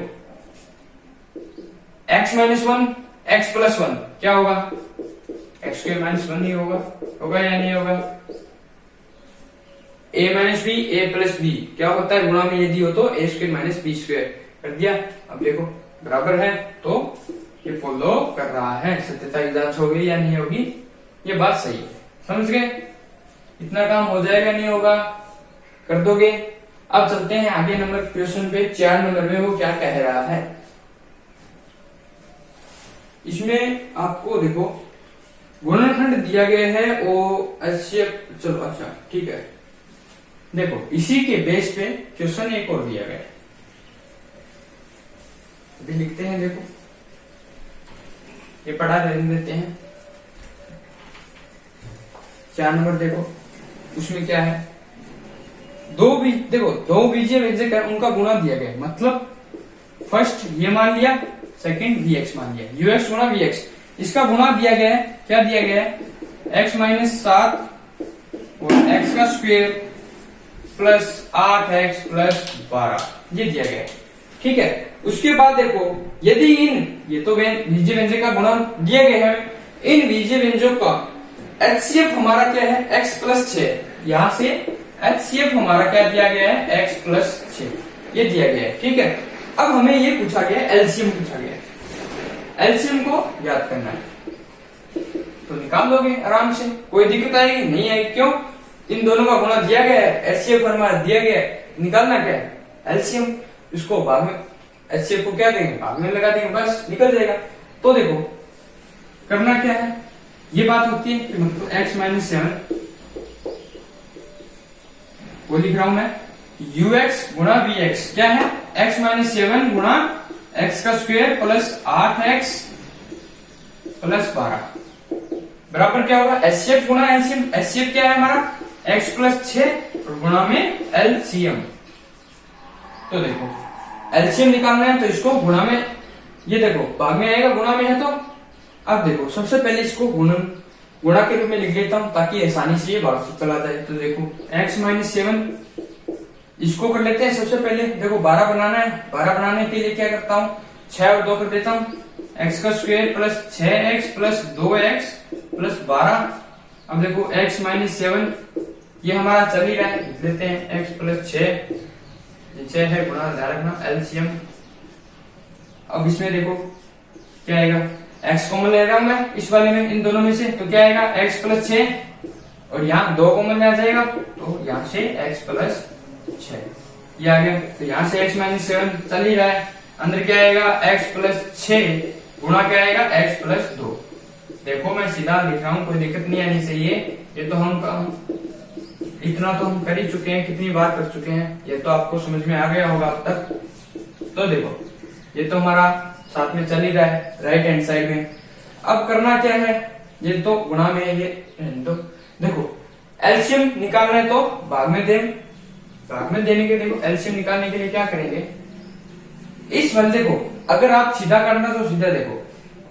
x माइनस 1 x प्लस 1 क्या होगा, एक्स स्क्वायर माइनस 1 ही होगा, होगा या नहीं होगा। a minus B A plus B क्या होता है, गुणा में यदि हो तो a square minus B square कर दिया। अब देखो बराबर है, तो ये फॉलो कर रहा है। सत्यता की जांच होगी या नहीं होगी, ये बात सही है, समझ गए। इतना काम हो जाएगा नहीं होगा, कर दोगे। अब चलते हैं आगे नंबर क्वेश्चन पे, 4 नंबर में वो क्या कह रहा है। इसमें आपको देखो गुणनखंड दिया गया है, वो एचसीएफ, चलो अच्छा ठीक है। देखो इसी के बेस पे क्वेश्चन एक और दिया गया है, अभी लिखते हैं। देखो ये पढ़ा देते हैं। 4 नंबर देखो, उसमें क्या है, दो बीजीय व्यंजक है, उनका गुणा दिया गया, मतलब फर्स्ट ये मान लिया, सेकंड vx मान लिया, ux गुणा vx, इसका गुणा दिया गया है। क्या दिया गया है, x माइनस 7 और x का स्क्वायर प्लस 8x प्लस 12, ये दिया गया है, ठीक है। उसके बाद देखो यदि ये तो बीजीय व्यंजक का गुणा दिया गया है, इन बीजीय व्यंजक का एचसीएफ हमारा क्या है, x प्लस 6, यहां से एचसीएफ हमारा क्या दिया गया है, x प्लस 6, ये दिया गया है, ठीक है। अब हमें ये पूछा गया, एलसीएम पूछा गया, एलसीएम को याद करना है, तो निकाल लोगे आराम से, कोई दिक्कत आएगी नहीं आएगी। क्यों, इन दोनों का गुणा दिया गया है, एचसीएफ हमारा दिया गया है, निकालना क्या है एलसीएम, इसको भाग में, एचसीएफ को क्या देंगे, भाग में लगा देंगे, बस निकल जाएगा। तो देखो करना क्या है, ये बात होती है कि मतलब x माइनस 7 वो लिख रहा हूं मैं, ux गुणा vx क्या है, x माइनस 7 गुणा x का स्क्वायर प्लस 8x प्लस 12 बराबर क्या होगा, एचसीएफ गुणा एलसीएम। एचसीएफ क्या है हमारा, x प्लस 6 और गुणा में एलसीएम। तो देखो एलसीएम निकालना है, तो इसको गुणा में, ये देखो भाग में आएगा, गुणा में है, तो अब देखो सबसे पहले इसको गुणा के रूप में लिख लेता हूं, ताकि आसानी से ये भाग से चला जाए। तो देखो x माइनस 7 इसको कर लेते हैं सबसे पहले। देखो 12 बनाना है, 12 बनाने के लिए क्या करता हूँ, 6 और 2 कर देता हूँ, x का square plus 6x plus 2x plus 12। अब देखो x माइनस 7 ये हमारा चल ही रहा है, लिख लेते हैं x प्लस 6, 6 है गुणा, ध्यान रखना एलसीएम। अब इसमें देखो क्या आएगा, x कॉमन ले रहा हूं मैं इस वाले में, इन दोनों में से, तो क्या आएगा x प्लस 6 और यहाँ 2 कॉमन आ जाएगा, तो यहाँ से x प्लस 6 ये आ गया। तो यहाँ से x माइनस 7 चल ही रहा है, अंदर क्या आएगा x प्लस 6 गुणा क्या आएगा x प्लस 2। देखो मैं सीधा लिख रहा हूँ, कोई दिक्कत नहीं आनी चाहिए। ये तो हम इतना तो हम कर ही चुके हैं, कितनी बार कर चुके हैं, ये तो आपको समझ में आ गया होगा अब तक। तो देखो ये तो हमारा साथ में चल ही रहा है राइट हैंड साइड में। अब करना क्या है, ये तो गुणा में है, ये तो देखो एलसीएम निकालना है तो भाग में देने के, देखो एलसीएम निकालने के लिए क्या करेंगे, इस वाले देखो अगर आप सीधा करना तो सीधा देखो,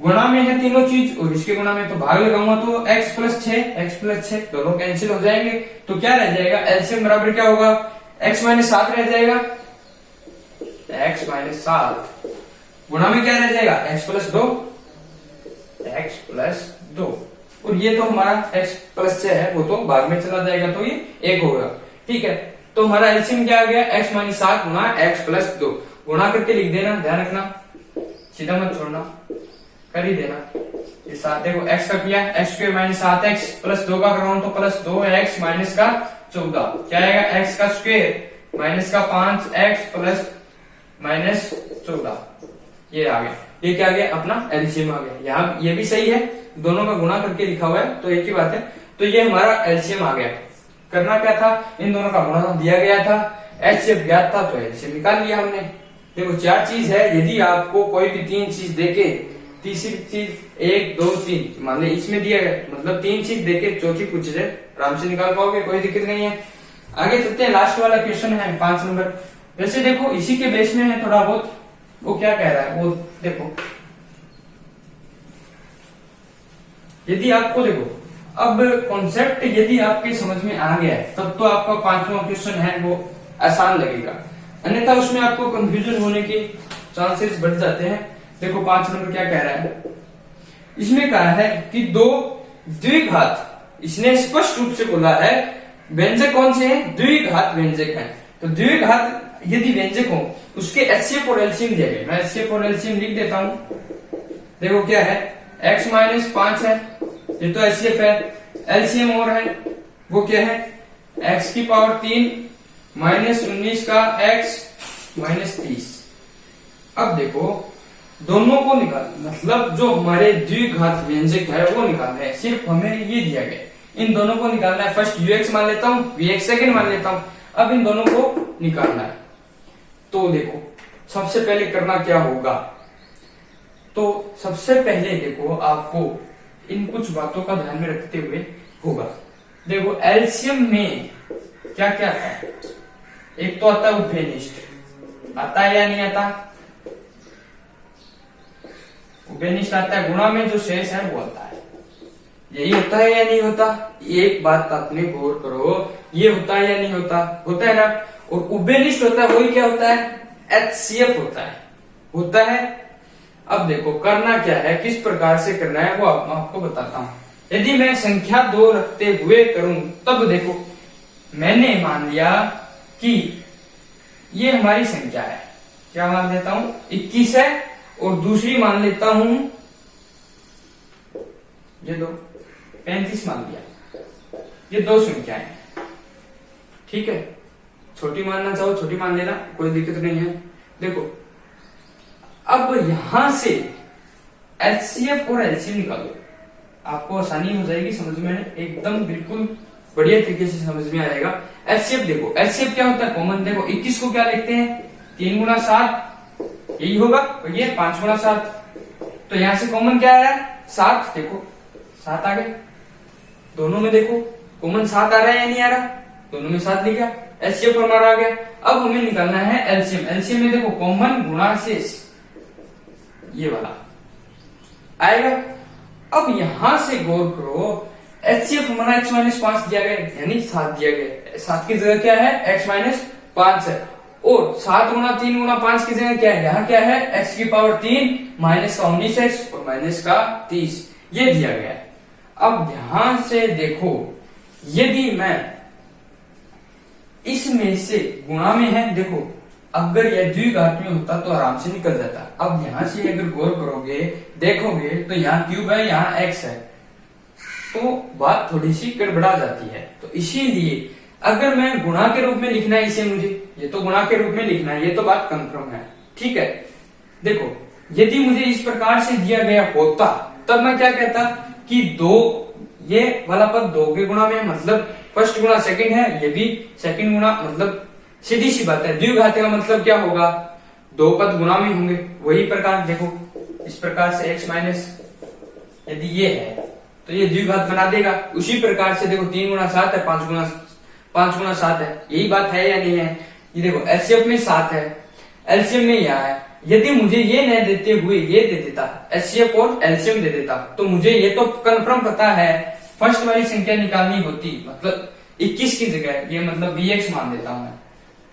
गुणा में है तीनों चीज और इसके गुणा में, तो भाग लगाऊंगा तो x प्लस 6 दोनों कैंसिल हो जाएंगे, तो क्या रह जाएगा एलसीएम बराबर क्या होगा, x माइनस 7 रह जाएगा, x माइनस 7 गुणा में क्या रह जाएगा x प्लस 2 और ये तो हमारा x प्लस 6 है, वो तो भाग में चला जाएगा तो ये 1 होगा। ठीक है, तो हमारा एलसीएम क्या आ गया, x माइनस 7 गुणा x प्लस 2, गुणा करके लिख देना, ध्यान रखना सीधा मत छोड़ना, कर ही देना। ये 7 देखो x का किया x square minus 7x plus 2 का कराऊं तो प्लस 2x माइनस का 14, क्या आएगा x का स्क्वायर माइनस का 5x प्लस माइनस 14, ये आ गया। ये क्या आ गया, अपना एलसीएम आ गया। यहाँ ये भी सही है, दोनों का गुणा करके लिखा हुआ है तो एक ही बात है। तो ये हमारा एलसीएम आ गया। करना क्या था, इन दोनों का गुणा दिया गया था, एचसीएफ ज्ञात था तो एलसीएम निकाल लिया हमने। देखो 4 चीज है, यदि आपको कोई भी 3 चीज देके, तीसरी चीज 1 2 3 मान ले इसमें दिया गया, मतलब 3 चीज देके चौथी पूछ रहे, आराम से निकाल पाओगे, कोई दिक्कत नहीं है। आगे चलते हैं, लास्ट वाला क्वेश्चन है 5 नंबर। वैसे देखो इसी के बेस में है थोड़ा बहुत, वो क्या कह रहा है वो देखो, यदि आपको देखो अब कॉन्सेप्ट यदि आपके समझ में आ गया है तब तो आपका 5वां क्वेश्चन है वो आसान लगेगा, अन्यथा उसमें आपको कंफ्यूजन होने के चांसेस बढ़ जाते हैं। देखो 5 नंबर क्या कह रहा है, इसमें कहा है कि 2 द्विघात, इसने स्पष्ट रूप से बोला है व्यंजक कौन से हैं, द्विघात व्यंजक हैं। तो द्विघात यदि व्यंजक हो उसके एचसीएफ और एलसीएम दिया गया, मैं एचसीएफ और एलसीएम लिख देता हूं। देखो क्या है, x माइनस 5 है, ये तो एचसीएफ है, एलसीएम और है वो क्या है x की पावर 3 माइनस 19 का x माइनस 30। अब देखो दोनों को निकाल, मतलब जो हमारे द्विघात व्यंजक है वो निकालना है, सिर्फ हमें ये दिया गया, इन दोनों को निकालना है। फर्स्ट ux मान लेता हूं, vx सेकंड मान लेता हूं, अब इन दोनों को निकालना है। तो देखो सबसे पहले करना क्या होगा, तो सबसे पहले देखो आपको इन कुछ बातों का ध्यान में रखते हुए होगा। देखो एलसीएम में क्या क्या है, एक तो आता है उभयनिष्ठ, आता है या नहीं आता, उभयनिष्ठ आता है, गुणा में जो शेष है वो आता है, यही होता है या नहीं होता, एक बात आपने गौर करो, ये होता है या नहीं होता, होता है ना। और उभयनिष्ठ होता है वही क्या होता है, एचसीएफ होता है। अब देखो करना क्या है, किस प्रकार से करना है वो आपको बताता हूं। यदि मैं संख्या 2 रखते हुए करूं तब देखो मैंने मान लिया कि ये हमारी संख्या है, क्या मान लेता हूं 21 है, और दूसरी मान लेता हूं ये 2 35 मान लिया, ये 2 संख्याएं, ठीक है। छोटी मानना चाहो छोटी मान लेना, कोई दिक्कत नहीं है। देखो अब यहां से एचसीएफ और एलसीएम निकालो, आपको आसानी हो जाएगी समझ में, एकदम बिल्कुल बढ़िया तरीके से समझ में आएगा। एचसीएफ देखो, एचसीएफ क्या होता है कॉमन, देखो 21 को क्या लिखते हैं 3 गुणा 7, यही होगा, और ये 5 गुणा 7, तो यहां से कॉमन क्या आ रहा है 7, देखो 7 आ गए, दोनों में देखो कॉमन 7 आ रहा है या नहीं आ रहा, दोनों में 7 लिखा, एचसीएफ हमारा आ गया। अब हमें निकालना है एलसीएम, एलसीएम में देखो कॉमन गुणा शेष, ये वाला आएगा। अब यहां से गौर करो, एचसीएफ हमारा x माइनस 5 दिया गया, यानी 7 दिया गया, 7 की जगह क्या है x माइनस 5 है, और 7 गुणा 3 गुणा 5 की जगह क्या है, यहाँ क्या है x की पावर 3 माइनस का 19x और माइनस का 30, ये दिया गया है। अब ध्यान से देखो, यदि मैं इसमें से गुणा में है, देखो अगर यह द्विघात में होता तो आराम से निकल जाता। अब यहां से अगर गौर करोगे देखोगे तो यहाँ क्यूब है, यहाँ एक्स है, तो बात थोड़ी सी गड़बड़ा जाती है। तो इसीलिए अगर मैं गुणा के रूप में लिखना है इसे, मुझे ये तो गुणा के रूप में लिखना है, ये तो बात कंफर्म है, ठीक है। देखो यदि मुझे इस प्रकार से दिया गया होता तब मैं क्या कहता कि दो, ये वाला पद दो के गुणा में, मतलब फर्स्ट गुणा सेकंड है, ये भी सेकंड गुणा, मतलब सीधी सी बात है। द्विघात का मतलब क्या होगा, दो पद गुणा में होंगे। वही प्रकार देखो इस प्रकार से x माइनस यदि ये है तो ये द्विघात बना देगा। उसी प्रकार से देखो 3 गुणा 7 है, 5 गुणा 7 है, यही बात है या नहीं है। ये देखो एलसीएम में 7 है, एलसीएम में यह है। यदि मुझे ये न देते हुए ये दे देता, एचसीएफ और एलसीएम दे देता, तो मुझे ये तो कंफर्म पता है फर्स्ट वाली संख्या निकालनी होती, मतलब 21 की जगह ये मतलब bx मान देता हूं मैं।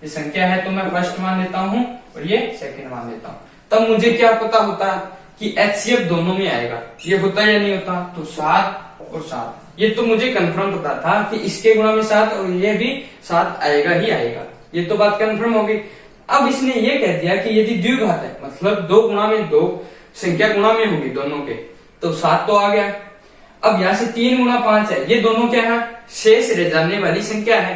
ये संख्या है तो मैं फर्स्ट मान लेता हूं और ये सेकंड मान लेता हूं। तब मुझे क्या पता होता कि एचसीएफ दोनों में आएगा। ये होता या नहीं होता, तो 7 और 7, ये तो मुझे कंफर्म पता था कि इसके गुणा में 7 और ये भी 7 आएगा ही आएगा। ये तो बात कंफर्म होगी। अब इसने ये कह दिया कि यदि द्विघात है, मतलब दो गुणा में दो संख्या गुणा में होगी दोनों के, तो 7 तो आ गया। अब यहाँ से 3 गुणा 5 है, ये दोनों क्या है, शेष रह जाने वाली संख्या है।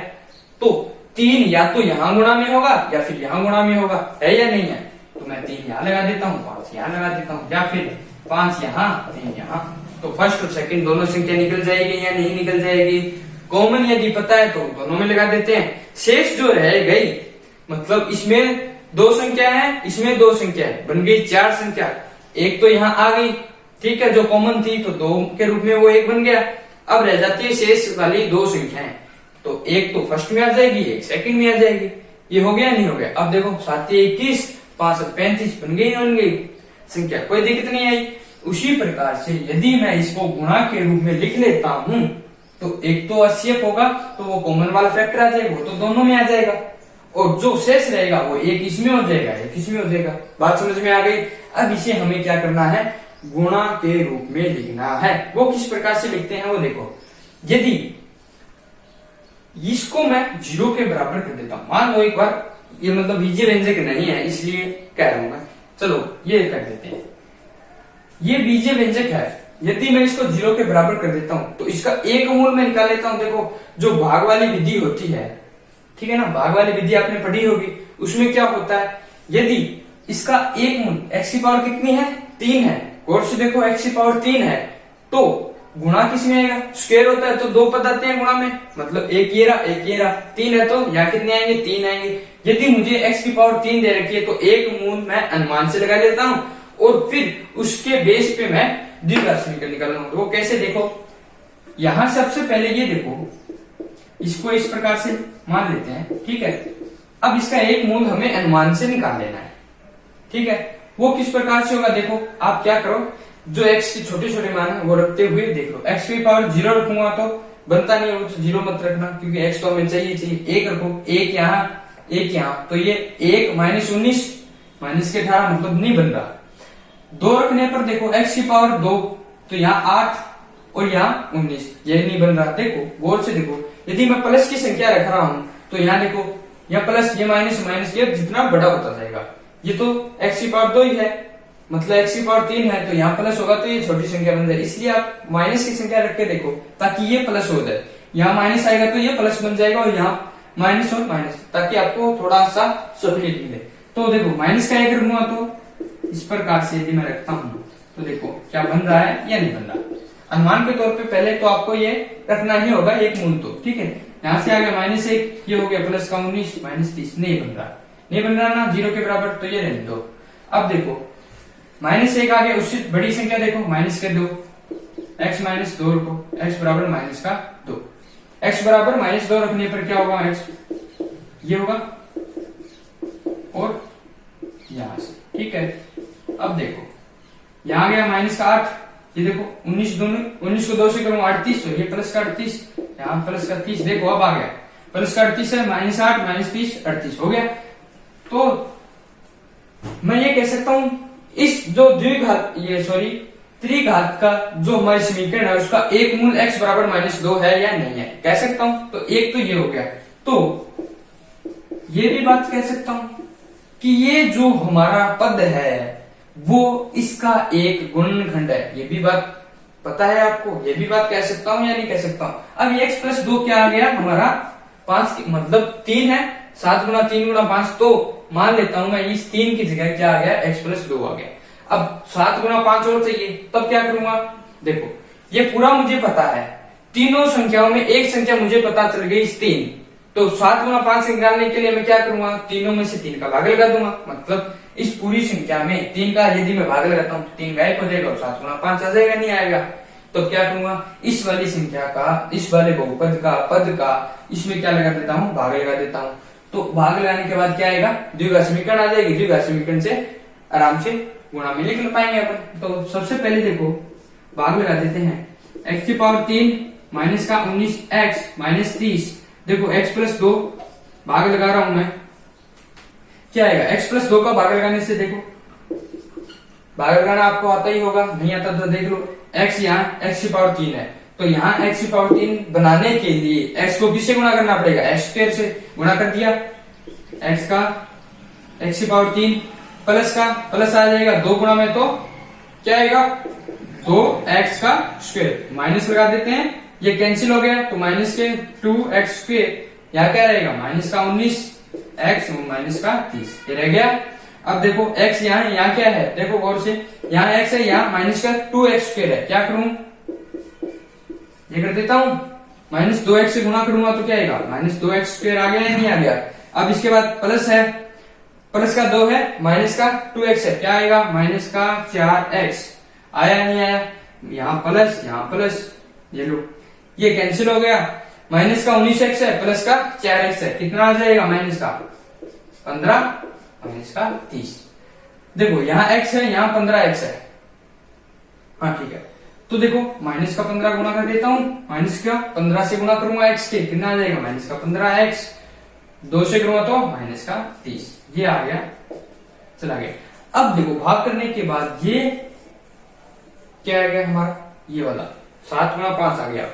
तो 3 या तो यहाँ गुणा में होगा या फिर यहाँ गुणा में होगा, है या नहीं है। तो मैं 3 यहाँ लगा देता हूँ, 5 यहाँ लगा देता हूँ, या फिर 5 यहाँ 3 यहाँ। तो फर्स्ट और सेकंड दोनों संख्या निकल जाएगी या नहीं निकल जाएगी। कॉमन यदि पता है तो दोनों में लगा देते हैं। शेष जो रह गई, मतलब इसमें 2 संख्या है, इसमें 2 संख्या है, बन गई 4 संख्या। एक तो यहाँ आ गई, ठीक है, जो कॉमन थी, तो 2 के रूप में वो 1 बन गया। अब रह जाती है शेष वाली 2 संख्याएं, तो एक तो फर्स्ट में आ जाएगी, एक सेकंड में आ जाएगी। ये हो गया नहीं हो गया। अब देखो 7 21, 5 35 बन गई संख्या, कोई दिक्कत नहीं आई। उसी प्रकार से यदि मैं इसको गुणा के रूप में लिख लेता हूं तो एक तो एचसीएफ होगा, तो वो कॉमन वाला फैक्टर आ जाएगा, वो तो दोनों में आ जाएगा, और जो शेष रहेगा वो एक इसमें हो जाएगा, एक इसमें हो जाएगा। बात समझ में आ गई। अब इसे हमें क्या करना है, गुणा के रूप में लिखना है। वो किस प्रकार से लिखते हैं वो देखो। यदि इसको मैं 0 के बराबर कर देता हूं, मान लो एक बार ये मतलब बीजीय व्यंजक नहीं है इसलिए कह रहा हूं मैं, चलो ये कर देते हैं, ये बीजीय व्यंजक है। यदि मैं इसको 0 के बराबर कर देता हूं तो इसका एक मूल में निकाल लेता हूं। देखो जो भाग वाली विधि होती है, ठीक है ना, भाग वाली विधि आपने पढ़ी होगी, उसमें क्या होता है, यदि इसका एक मूल x की पावर कितनी है, 3 है, गौर से देखो x की पावर 3 है, तो गुणा किसमें आएगा, स्क्वायर होता है तो 2 पद आते हैं गुणा में, मतलब एक ये रहा 3 है, तो यहाँ कितने आएंगे, 3 आएंगे। यदि मुझे x की पावर 3 दे रखी है तो एक मूल मैं अनुमान से लगा लेता हूं और फिर उसके बेस पे मैं द्विघात समीकरण निकालूंगा। तो वो कैसे, देखो यहां सबसे पहले ये देखो, इसको इस प्रकार से मान लेते हैं, ठीक है। अब इसका एक मूल हमें अनुमान से निकाल लेना है, ठीक है। वो किस प्रकार से होगा, देखो आप क्या करो, जो x के छोटे छोटे मान है वो रखते हुए देख लो। x की पावर 0 रखूंगा तो बनता नहीं होगा, तो 0 मत रखना क्योंकि x तो हमें चाहिए। 1 रखो, 1 यहाँ 1 यहाँ, तो ये 1 -19 -18 मतलब नहीं बन रहा। 2 रखने पर देखो x की पावर 2, तो यहाँ 8 और यहाँ 19, ये नहीं बन रहा। देखो गौर से देखो, यदि मैं प्लस की संख्या रख रहा हूं तो यहाँ देखो, यहाँ प्लस, ये माइनस माइनस, ये जितना बड़ा होता जाएगा। ये तो x की पावर 2 ही है, मतलब x की पावर 3 है, तो यहाँ प्लस होगा तो ये छोटी संख्या बन जाए। इसलिए आप माइनस की संख्या रख के देखो ताकि ये प्लस हो जाए। यहाँ माइनस आएगा तो ये प्लस बन जाएगा, और यहाँ माइनस और माइनस, ताकि आपको थोड़ा सा सहूलियत मिले। तो देखो माइनस का एक रखूंगा तो इस प्रकार से यदि मैं रखता हूं तो देखो क्या बन रहा है या नहीं बन रहा। अनुमान के तौर पे पहले तो आपको ये रखना ही होगा एक मूल, तो ठीक है। यहाँ से आ गया -1, ये हो गया प्लस का 19 -30, नहीं बन रहा ना 0 के बराबर, तो ये रहने दो। अब देखो -1 आ गया, उससे बड़ी संख्या देखो माइनस कर दो, x -2 रखो, x बराबर -2, x बराबर -2 रखने पर क्या होगा, x ये होगा और यहां से, ठीक है। अब देखो यहाँ गया -8, ये देखो 19 को 2 से करूँ 38, तो ये प्लस का 38, यहाँ प्लस का 30, देखो अब आ गया प्लस का 38 है, -8 -30 38 हो गया। तो मैं ये कह सकता हूं इस जो द्विघात, ये सॉरी त्रिघात का जो हमारे समीकरण है उसका एक मूल x बराबर -2 है या नहीं है, कह सकता हूं। तो एक तो ये हो गया। तो ये भी बात कह सकता हूं कि ये जो हमारा पद है वो इसका एक गुणनखंड है। ये भी बात पता है आपको, ये भी बात कह सकता हूं या नहीं कह सकता हूं। अब x प्लस 2 क्या आ गया हमारा 5 मतलब 3 है, 7 गुणा 3 गुणा 5, तो मान लेता हूं मैं इस 3 की जगह क्या आ गया x प्लस 2 आ गया। अब 7 गुणा 5 और चाहिए, तब क्या करूंगा, देखो ये पूरा मुझे पता है, तीनों संख्याओं में एक संख्या मुझे पता चल गई 3, तो 7 गुणा 5 निकालने के लिए मैं क्या करूंगा, तीनों में से 3 का भाग लगा दूंगा। मतलब इस पूरी संख्या में 3 का यदि मैं भाग लगाता हूं तो 3 गायब हो जाएगा और 7 गुणा 5 आ जाएगा, नहीं आएगा। तो क्या करूंगा, इस वाली संख्या का, इस वाले बहुपद का, पद का इसमें क्या लगा देता हूं, भाग लगा देता हूं। तो भाग लगाने के बाद क्या आएगा, द्विघात समीकरण आ जाएगी। द्विघात समीकरण से आराम से गुणा में लिख पाएंगे अपन। तो सबसे पहले देखो भाग लगा देते हैं, x की पावर 3 माइनस का 19x माइनस 30, देखो x प्लस 2 भाग लगा रहा हूं मैं, क्या आएगा, x प्लस 2 का भाग लगाने से देखो, भाग लगाना आपको आता ही होगा, नहीं आता तो देख लो, x यहाँ x की पावर 3 है, तो यहाँ x की पावर 3 बनाने के लिए x को किससे गुणा करना पड़ेगा, x स्क्वायर से गुणा कर दिया, x का x की पावर 3 प्लस का प्लस आ जाएगा, 2 गुणा में तो क्या आएगा 2x का स्क्वायर, माइनस लगा देते हैं, ये कैंसिल हो गया तो माइनस के 2x स्क्वायर, यहाँ क्या रहेगा माइनस का 19x माइनस का 30, ये रह गया। अब देखो x यहाँ क्या है, देखो गौर से, यहाँ x है, यहाँ माइनस का 2x स्क्वायर है, क्या करूं, ये कर देता हूं, माइनस 2x से गुणा करूंगा तो क्या आएगा, माइनस 2x स्क्वायर आ गया या नहीं आ गया। अब इसके बाद प्लस है, प्लस का 2 है, माइनस का 2x है, क्या आएगा माइनस का 4x, आया नहीं आया, यहाँ प्लस, ये लो ये कैंसिल हो गया, माइनस का 19x है प्लस का 4x है, कितना आ जाएगा माइनस का 15 माइनस का 30। देखो यहाँ x है, यहाँ 15x है, हाँ ठीक है, तो देखो माइनस का 15 गुणा कर देता हूं, माइनस का 15 से गुणा करूंगा x के, कितना आ जाएगा माइनस का 15x, 2 से करूंगा तो माइनस का 30, ये आ गया, चला गया। अब देखो भाग करने के बाद ये क्या आ गया हमारा, ये वाला 7 गुणा 5 आ गया।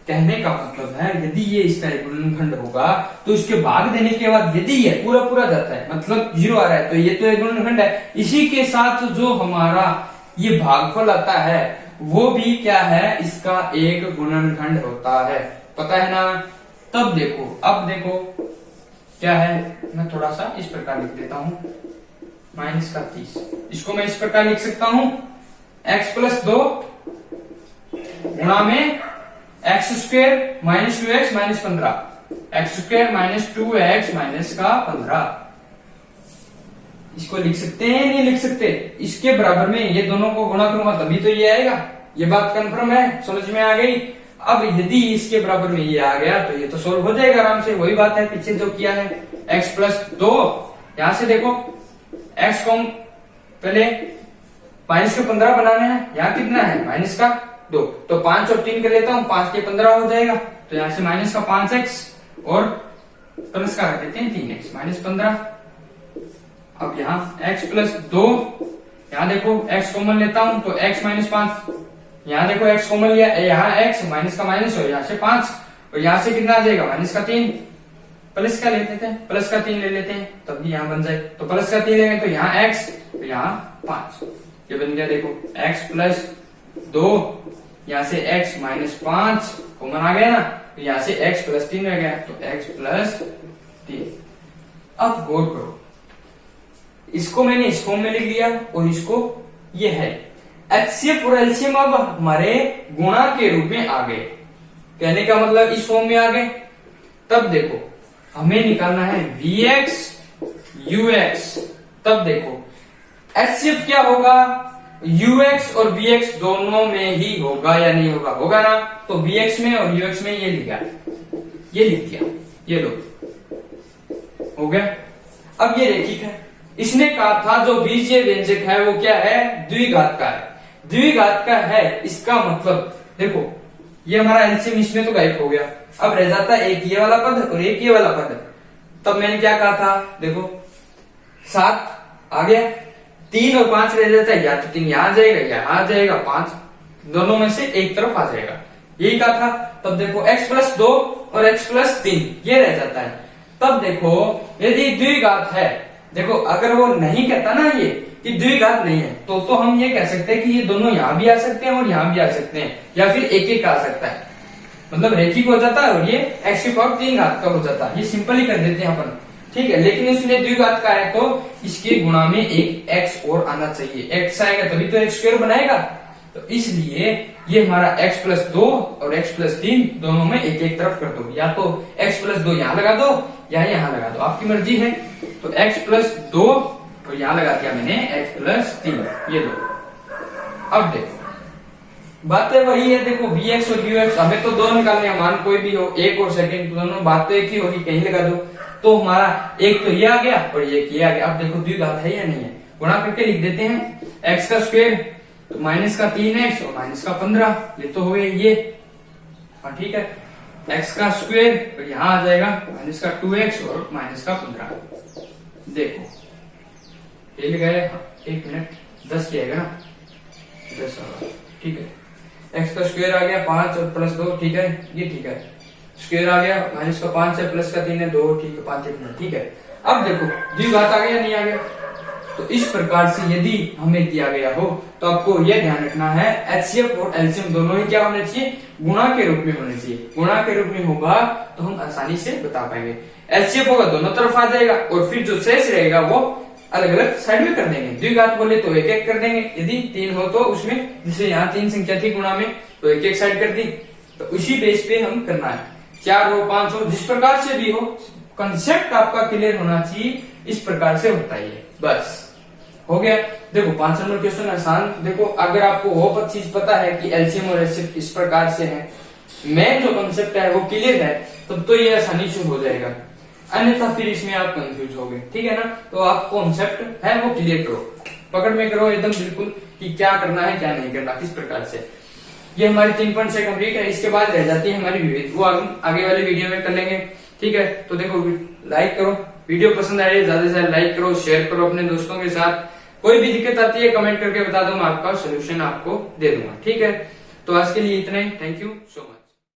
कहने का मतलब है यदि ये इसका एक गुणनखंड होगा तो इसके भाग देने के बाद यदि ये पूरा पूरा जाता है, मतलब 0 आ रहा है, तो ये तो एक गुणनखंड है। इसी के साथ जो हमारा ये भागफल आता है वो भी क्या है, इसका एक गुणनखंड होता है, पता है ना। तब देखो, अब देखो क्या है, मैं थोड़ा सा इस प्रकार लिख देता हूं, माइनस का 30, इसको मैं इस प्रकार लिख सकता हूं, x प्लस 2 गुणा में x square minus 2x minus 15, x square minus 2x minus का 15, इसको लिख सकते हैं नहीं लिख सकते, इसके बराबर में ये दोनों को गुणा करूंगा तभी तो ये आएगा, ये बात कंफर्म है, समझ में आ गई। अब यदि इसके बराबर में ये आ गया तो ये तो सोल्व हो जाएगा आराम से, वही बात है पीछे जो किया है, x प्लस 2, यहां से देखो x को पहले माइनस के 15 बनाना है, यहाँ कितना है माइनस का 2, तो 5 और 3 कर लेता हूं, 5 के 15 हो जाएगा, तो यहां से माइनस का 5x और प्लस का रख देते हैं 3x माइनस 15। अब यहाँ x प्लस 2, यहाँ देखो x कॉमन लेता हूं तो x माइनस 5, यहाँ देखो x कॉमन लिया, यहाँ x माइनस का माइनस हो, यहाँ से 5 और यहाँ से कितना आ जाएगा माइनस का 3, प्लस का ले लेते हैं, प्लस का 3 ले लेते हैं तभी यहाँ बन जाए, तो प्लस का 3 लेंगे तो यहाँ x तो यहाँ 5, ये बन गया। देखो x प्लस 2, यहाँ से x माइनस 5 कॉमन आ गया ना, तो यहाँ से x प्लस 3 रह गया, तो x प्लस 3। अब गौर करो, इसको मैंने इस फॉर्म में लिख दिया और इसको ये है, HCF और LCM अब हमारे गुणा के रूप में आ गए, कहने का मतलब इस फॉर्म में आ गए। तब देखो हमें निकालना है VX UX, तब देखो HCF क्या होगा, UX और VX दोनों में ही होगा या नहीं होगा, होगा ना, तो VX में और UX में ये लिखा, ये लिख दिया, ये लो हो गया। अब ये रेखिक है, इसने कहा था जो बीजीय व्यंजक है वो क्या है, द्विघात का है, द्विघात का है, इसका मतलब देखो ये हमारा एलसीएम इसमें तो गायब हो गया, अब रह जाता है एक ये वाला पद और एक ये वाला पद। तब मैंने क्या कहा था, देखो 7 आ गया, 3 और 5 रह जाता है, या तो 3 यहाँ आ जाएगा या यहाँ आ जाएगा, 5 दोनों में से एक तरफ आ जाएगा, यही कहा था। तब देखो x प्लस 2 और x प्लस 3 ये रह जाता है, तब देखो यदि द्विघात है, देखो अगर वो नहीं कहता ना ये कि द्विघात नहीं है, तो हम ये कह सकते हैं कि ये दोनों यहाँ भी आ सकते हैं और यहाँ भी आ सकते हैं, या फिर एक एक आ सकता है, मतलब रेखिक हो जाता है और ये x की पावर 3 घात का हो जाता है। ये सिंपल ही कर देते हैं अपन, ठीक है। लेकिन इसलिए द्विघात का है तो इसके गुणा में एक x और आना चाहिए, x आएगा तभी तो x स्क्वायर बनाएगा। तो इसलिए ये हमारा x प्लस 2 और x प्लस 3 दोनों में एक एक तरफ कर दो, या तो x प्लस 2 यहाँ लगा दो या यहाँ लगा दो, आपकी मर्जी है। तो x प्लस 2 और यहाँ लगा दिया मैंने x प्लस 3, ये लो। अब देखो बातें वही है, देखो bx और ux हमें तो दो निकालने हैं, मान कोई भी हो, एक और सेकंड, तो दोनों बात तो एक ही होगी, कहीं लगा दो। तो हमारा एक तो ये आ गया और एक ये आ गया। अब देखो द्विघात है या नहीं है, गुणा करके लिख देते हैं। x का स्क्वायर तो माइनस का 3x और माइनस का 15, ये तो हो गए ये, हाँ ठीक है। x का स्क्वायर तो यहाँ आ जाएगा माइनस का 2x और माइनस का 15। देखो ये लिखा है, एक मिनट 10 किया ना, 10 ठीक है। x का स्क्वायर आ गया 5 और प्लस 2, ठीक है, ये ठीक है। स्क्वायर आ गया माइनस का 5 है, प्लस का 3 है, 2, ठीक है, 5 1 ठीक है। अब देखो द्विघात आ गया नहीं आ गया। तो इस प्रकार से यदि हमें दिया गया हो तो आपको यह ध्यान रखना है HCF और LCM दोनों ही क्या होने चाहिए, गुणा के रूप में होने चाहिए। गुणा के रूप में होगा तो हम आसानी से बता पाएंगे। LCF होगा दोनों तरफ आ जाएगा और फिर जो शेष रहेगा वो अलग अलग साइड में कर देंगे। द्विघात बोले तो एक एक कर देंगे, यदि 3 हो तो उसमें, जैसे यहाँ 3 संख्या थी गुणा में तो एक एक साइड कर दी। तो उसी बेस पे हम करना है, 4 हो 5 हो, जिस प्रकार से भी हो, कंसेप्ट आपका क्लियर होना चाहिए। इस प्रकार से होता है, बस हो गया। देखो 5 नंबर क्वेश्चन आसान। देखो अगर आपको वो चीज पता है कि एलसीएम और एचसीएफ इस प्रकार से है, मेन जो कंसेप्ट है वो क्लियर है, तब तो ये आसानी से हो जाएगा। अन्यथा फिर इसमें आप कंफ्यूज हो गए, ठीक है ना। तो आप कॉन्सेप्ट है वो क्लियर करो, पकड़ में करो एकदम बिल्कुल कि क्या करना है क्या नहीं करना, किस प्रकार से। ये हमारी 3 पॉइंट से कंप्लीट है। इसके बाद रह जाती है हमारी विविध, वो हम आगे वाली वीडियो में कर लेंगे, ठीक है। तो देखो लाइक करो, वीडियो पसंद आए ज्यादा से ज्यादा लाइक करो, शेयर करो अपने दोस्तों के साथ। कोई भी दिक्कत आती है कमेंट करके बता दो, मैं आपका सोल्यूशन आपको दे दूंगा, ठीक है। तो आज के लिए इतना ही, थैंक यू सो मच।